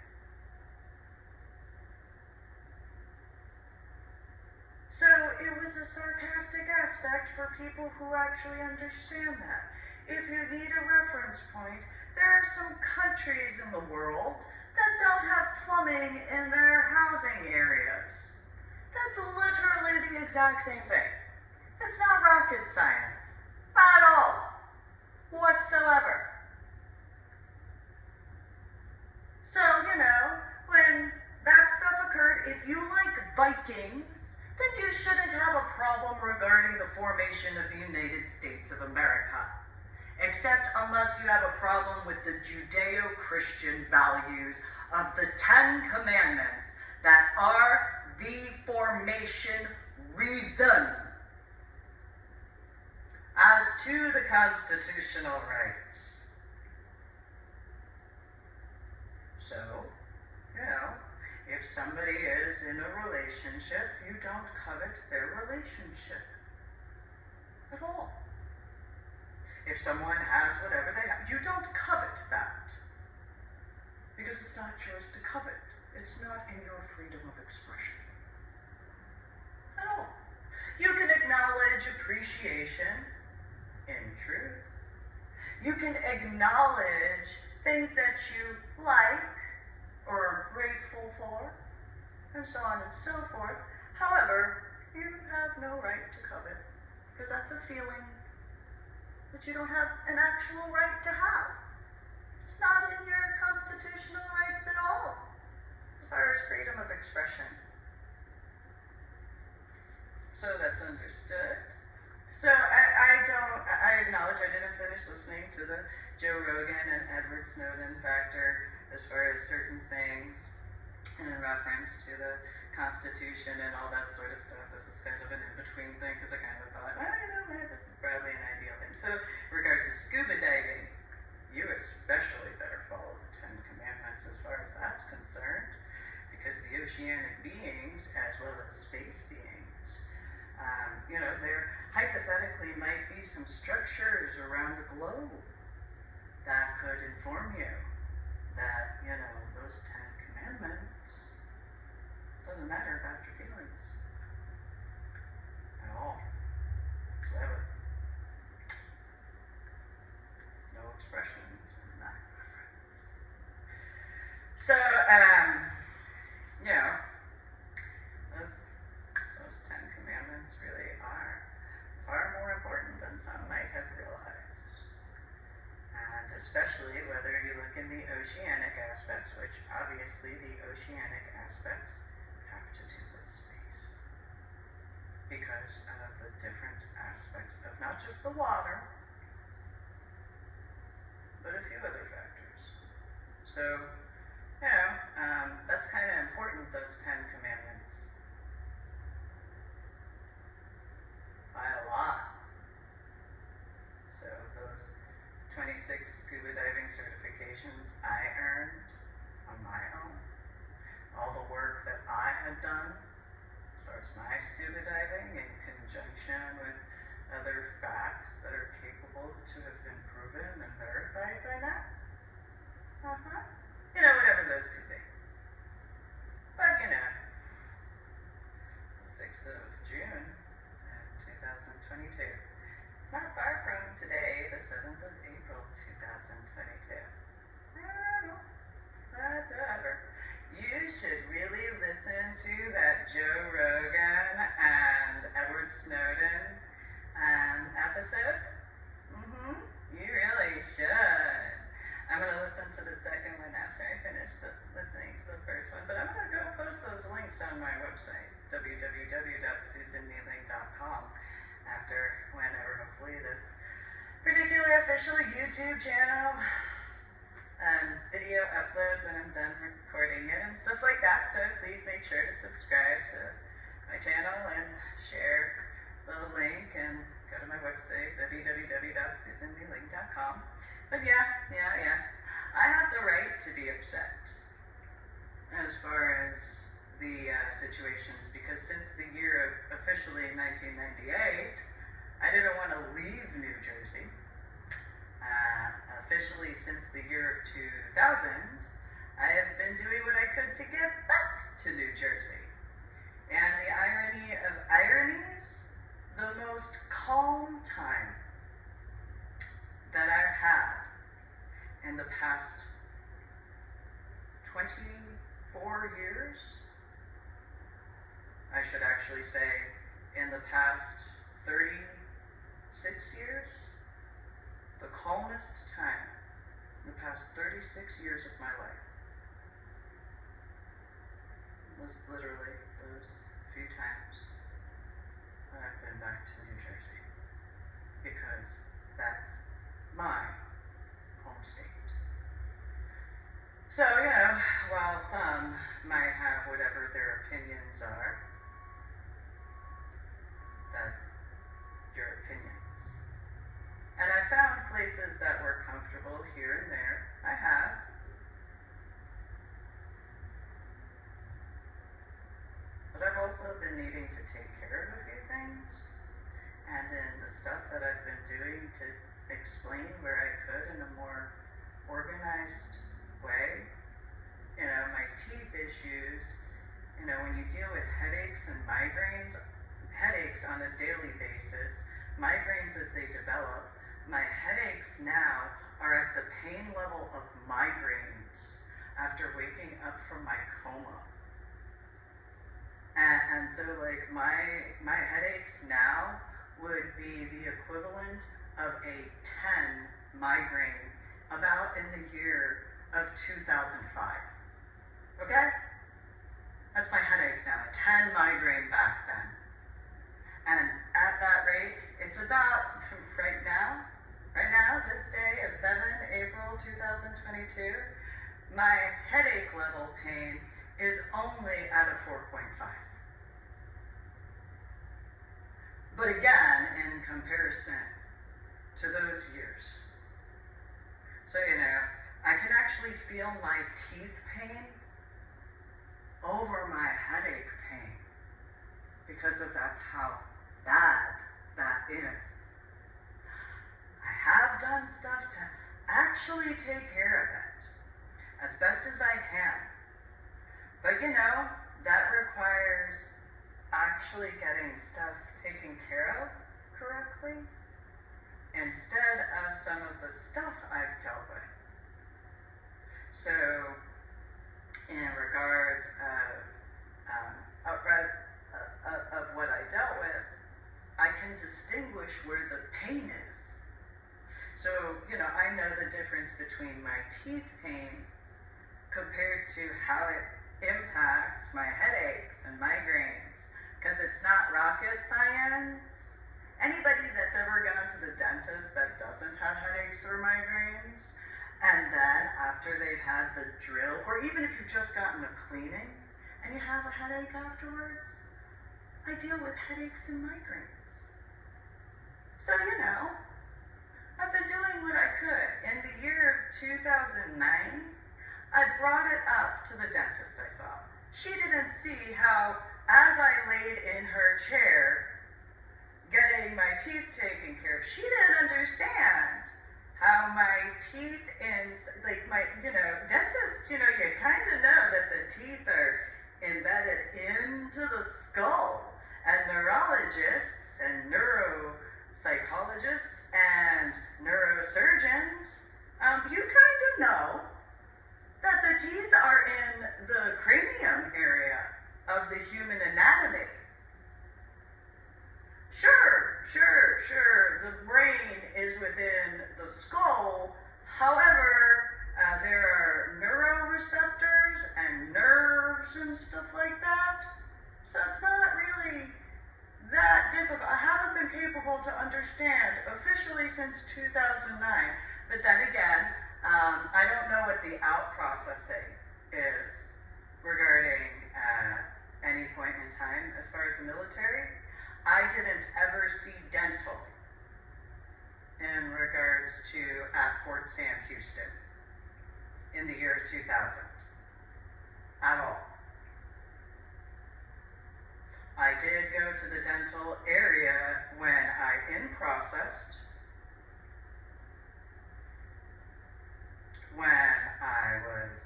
So it was a sarcastic aspect for people who actually understand that. If you need a reference point, there are some countries in the world that don't have plumbing in their housing areas. That's literally the exact same thing. It's not rocket science. At all. Whatsoever. So, you know, when that stuff occurred, if you like Vikings, then you shouldn't have a problem regarding the formation of the United States of America. Except unless you have a problem with the Judeo-Christian values of the Ten Commandments that are the formation reason as to the constitutional rights. So, you know, if somebody is in a relationship, you don't covet their relationship at all. If someone has whatever they have, you don't covet that. Because it's not yours to covet. It's not in your freedom of expression at all. You can acknowledge appreciation in truth. You can acknowledge things that you like or are grateful for, and so on and so forth. However, you have no right to covet, because that's a feeling that you don't have an actual right to have. It's not in your constitutional rights at all, as far as freedom of expression. So that's understood. So I acknowledge I didn't finish listening to the Joe Rogan and Edward Snowden factor as far as certain things in reference to the Constitution and all that sort of stuff. This is kind of an in-between thing because I kind of thought, you know, man, this is probably an ideal thing. So in regard to scuba diving, you especially better follow the Ten Commandments as far as that's concerned, because the oceanic beings, as well as space beings, you know, there hypothetically might be some structures around the globe that could inform you that, you know, those Ten Commandments doesn't matter about your feelings at all whatsoever. No expressions in that reference. So, you know, those Ten Commandments really are far more important than some might have realized. And especially whether you look in the oceanic aspects, which obviously the oceanic aspects have to do with space. Because of the different aspects of not just the water, but a few other factors. So, you know, that's kind of important, those Ten Commandments. By a lot. So those 26 scuba diving certifications I earned on my own, all the work that I had done as far as my scuba diving in conjunction with other facts that are capable to have been proven and verified by now. You know, whatever those could be. But, you know, the 6th of June in 2022. It's not far from today, the 7th of April, 2022. Whatever. You should really listen to that Joe Rogan and listen to the second one after I finish listening to the first one. But I'm going to go post those links on my website, www.susanmealing.com, after whenever, hopefully, this particular official YouTube channel video uploads when I'm done recording it and stuff like that. So please make sure to subscribe to my channel and share the link and go to my website, www.susanmealing.com. But yeah, I have the right to be upset as far as the situations, because since the year of officially 1998, I didn't want to leave New Jersey. Officially since the year of 2000, I have been doing what I could to get back to New Jersey. And the irony of ironies, the most calm time that I've had in the past 24 years, I should actually say in the past 36 years, the calmest time in the past 36 years of my life was literally those few times that I've been back to New Jersey, because that's my home state. So, while some might have whatever their opinions are, that's your opinions. And I found places that were comfortable here and there. I have. But I've also been needing to take care of a few things. And in the stuff that I've been doing to explain where I could in a more organized way, my teeth issues, when you deal with headaches and migraines, headaches on a daily basis, migraines as they develop, my headaches now are at the pain level of migraines after waking up from my coma. And so my headaches now would be the equivalent of a 10 migraine about in the year of 2005. Okay? That's my headaches now, a 10 migraine back then. And at that rate, it's about, right now, this day of 7 April 2022, my headache level pain is only at a 4.5. But again, in comparison to those years. So, I can actually feel my teeth pain over my headache pain, because that's how bad that is. I have done stuff to actually take care of it as best as I can. But that requires actually getting stuff taken care of correctly instead of some of the stuff I've dealt with. So, in regards of what I dealt with, I can distinguish where the pain is. So, I know the difference between my teeth pain compared to how it impacts my headaches and migraines, because it's not rocket science. Anybody that's ever gone to the dentist that doesn't have headaches or migraines, and then after they've had the drill, or even if you've just gotten a cleaning and you have a headache afterwards, I deal with headaches and migraines. So, I've been doing what I could. In the year of 2009, I brought it up to the dentist I saw. She didn't see how, as I laid in her chair, getting my teeth taken care of, she didn't understand how my teeth dentists, you kind of know that the teeth are embedded into the skull, and neurologists and neuropsychologists and neurosurgeons, you kind of know that the teeth are in the cranium area of the human anatomy. Sure, the brain is within the skull. However, There are neuroreceptors and nerves and stuff like that. So it's not really that difficult. I haven't been capable to understand officially since 2009. But then again, I don't know what the out processing is regarding any point in time as far as the military. I didn't ever see dental in regards to at Fort Sam Houston in the year 2000 at all. I did go to the dental area when I in-processed, when I was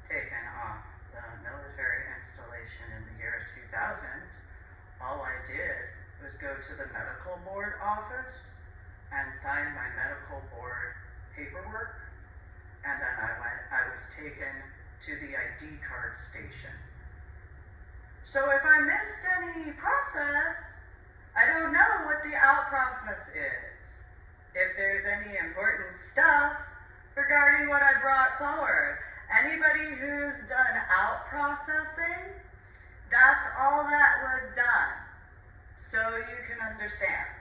taken off the military installation in the year 2000. All I did was go to the medical board office and sign my medical board paperwork, and then I was taken to the ID card station. So if I missed any process, I don't know what the out process is. If there's any important stuff regarding what I brought forward. Anybody who's done out processing, that's all that was done. So you can understand.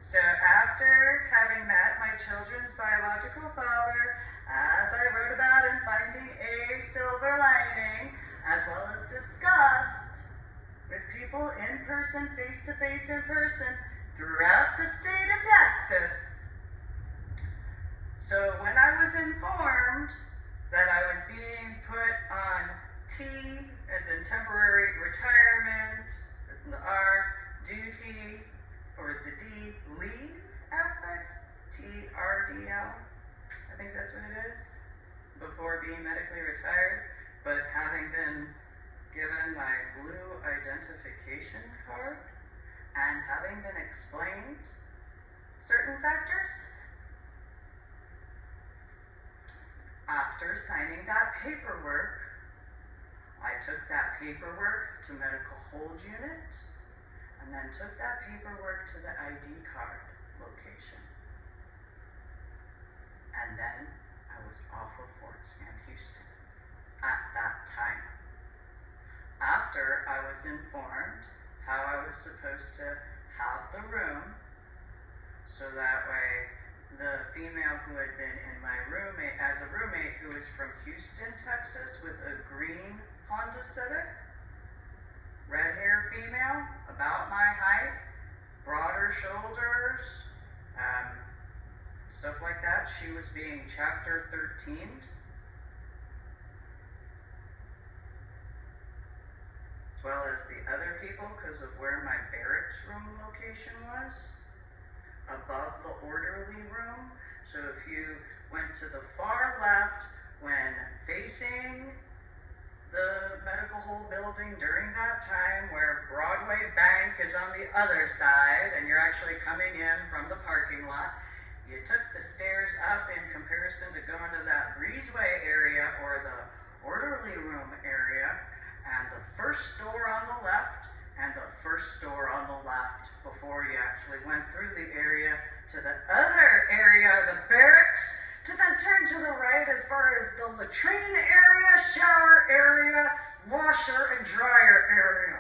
So after having met my children's biological father, as I wrote about in Finding a Silver Lining, as well as discussed with people in person, face-to-face in person, throughout the state of Texas. So when I was informed that I was being put on T, as in temporary retirement, as in the R, duty, or the D, leave aspects, TRDL, I think that's what it is, before being medically retired, but having been given my blue identification card and having been explained certain factors. After signing that paperwork, I took that paperwork to medical hold unit and then took that paperwork to the ID card location. And then I was off of Fort Sam Houston at that time. After I was informed how I was supposed to have the room, so that way the female who had been in my roommate, as a roommate who was from Houston, Texas, with a green Honda Civic, red hair female, about my height, broader shoulders, stuff like that. She was being chapter 13'd. As well as the other people, because of where my barracks room location was, above the orderly room. So if you went to the far left when facing the medical hold building during that time, where Broadway Bank is on the other side and you're actually coming in from the parking lot, you took the stairs up in comparison to going to that breezeway area or the orderly room area, and the first door on the left and the first door on the left before you actually went through the area to the other area, the barracks, to then turn to the right as far as the latrine area, shower area, washer and dryer area.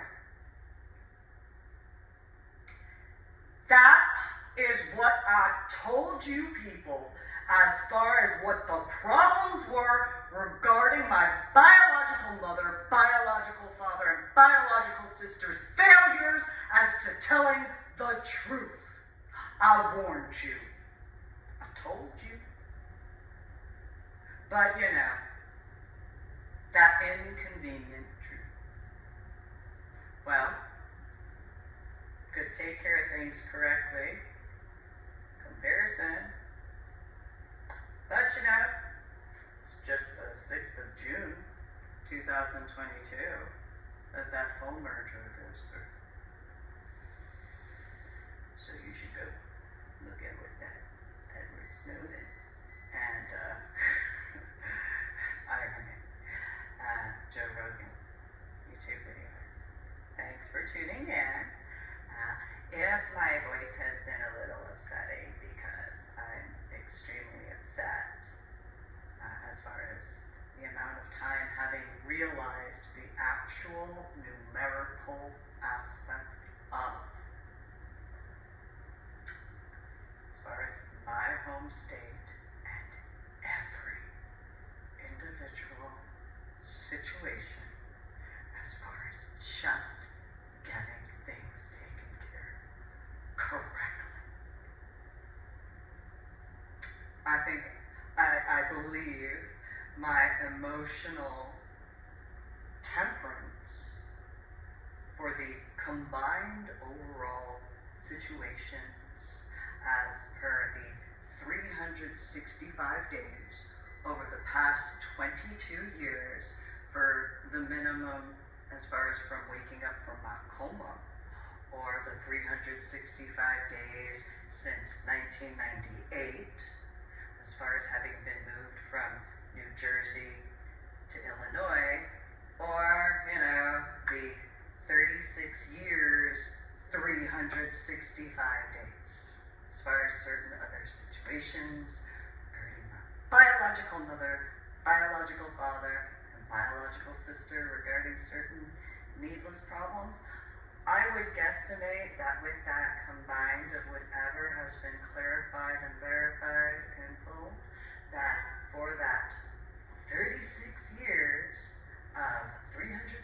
That is what I told you people as far as what the problems were regarding my biological mother, biological father, and biological sister's failures as to telling the truth. I warned you. I told you. But you know, that inconvenient truth. Well, could take care of things correctly. Comparison. But you know, it's just the 6th of June, 2022, that full merger goes through. So you should go look at what that Edward Snowden and Joe Rogan YouTube videos. Thanks for tuning in. If my voice has been a little upsetting because I'm extremely upset, believe my emotional temperance for the combined overall situations as per the 365 days over the past 22 years for the minimum as far as from waking up from my coma, or the 365 days since 1998 as far as having been moved from New Jersey to Illinois, or, the 36 years, 365 days, as far as certain other situations regarding my biological mother, biological father, and biological sister regarding certain needless problems. I would guesstimate that with that combined of whatever has been clarified and verified in full, that for that 36 years of 365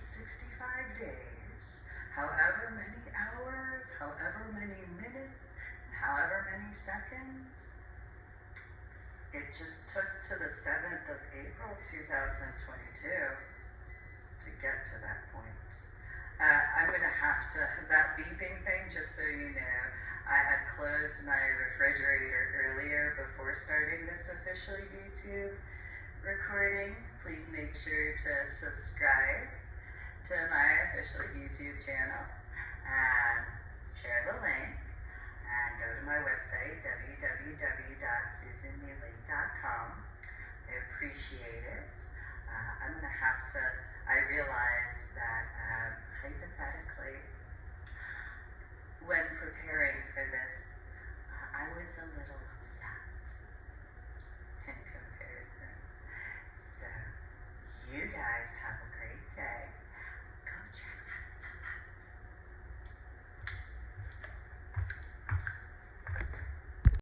days, however many hours, however many minutes, and however many seconds, it just took to the 7th of April 2022 to get to that point. I'm going to have to, that beeping thing, just so you know, I had closed my refrigerator earlier before starting this official YouTube recording. Please make sure to subscribe to my official YouTube channel and share the link and go to my website www.susanmealy.com. I appreciate it.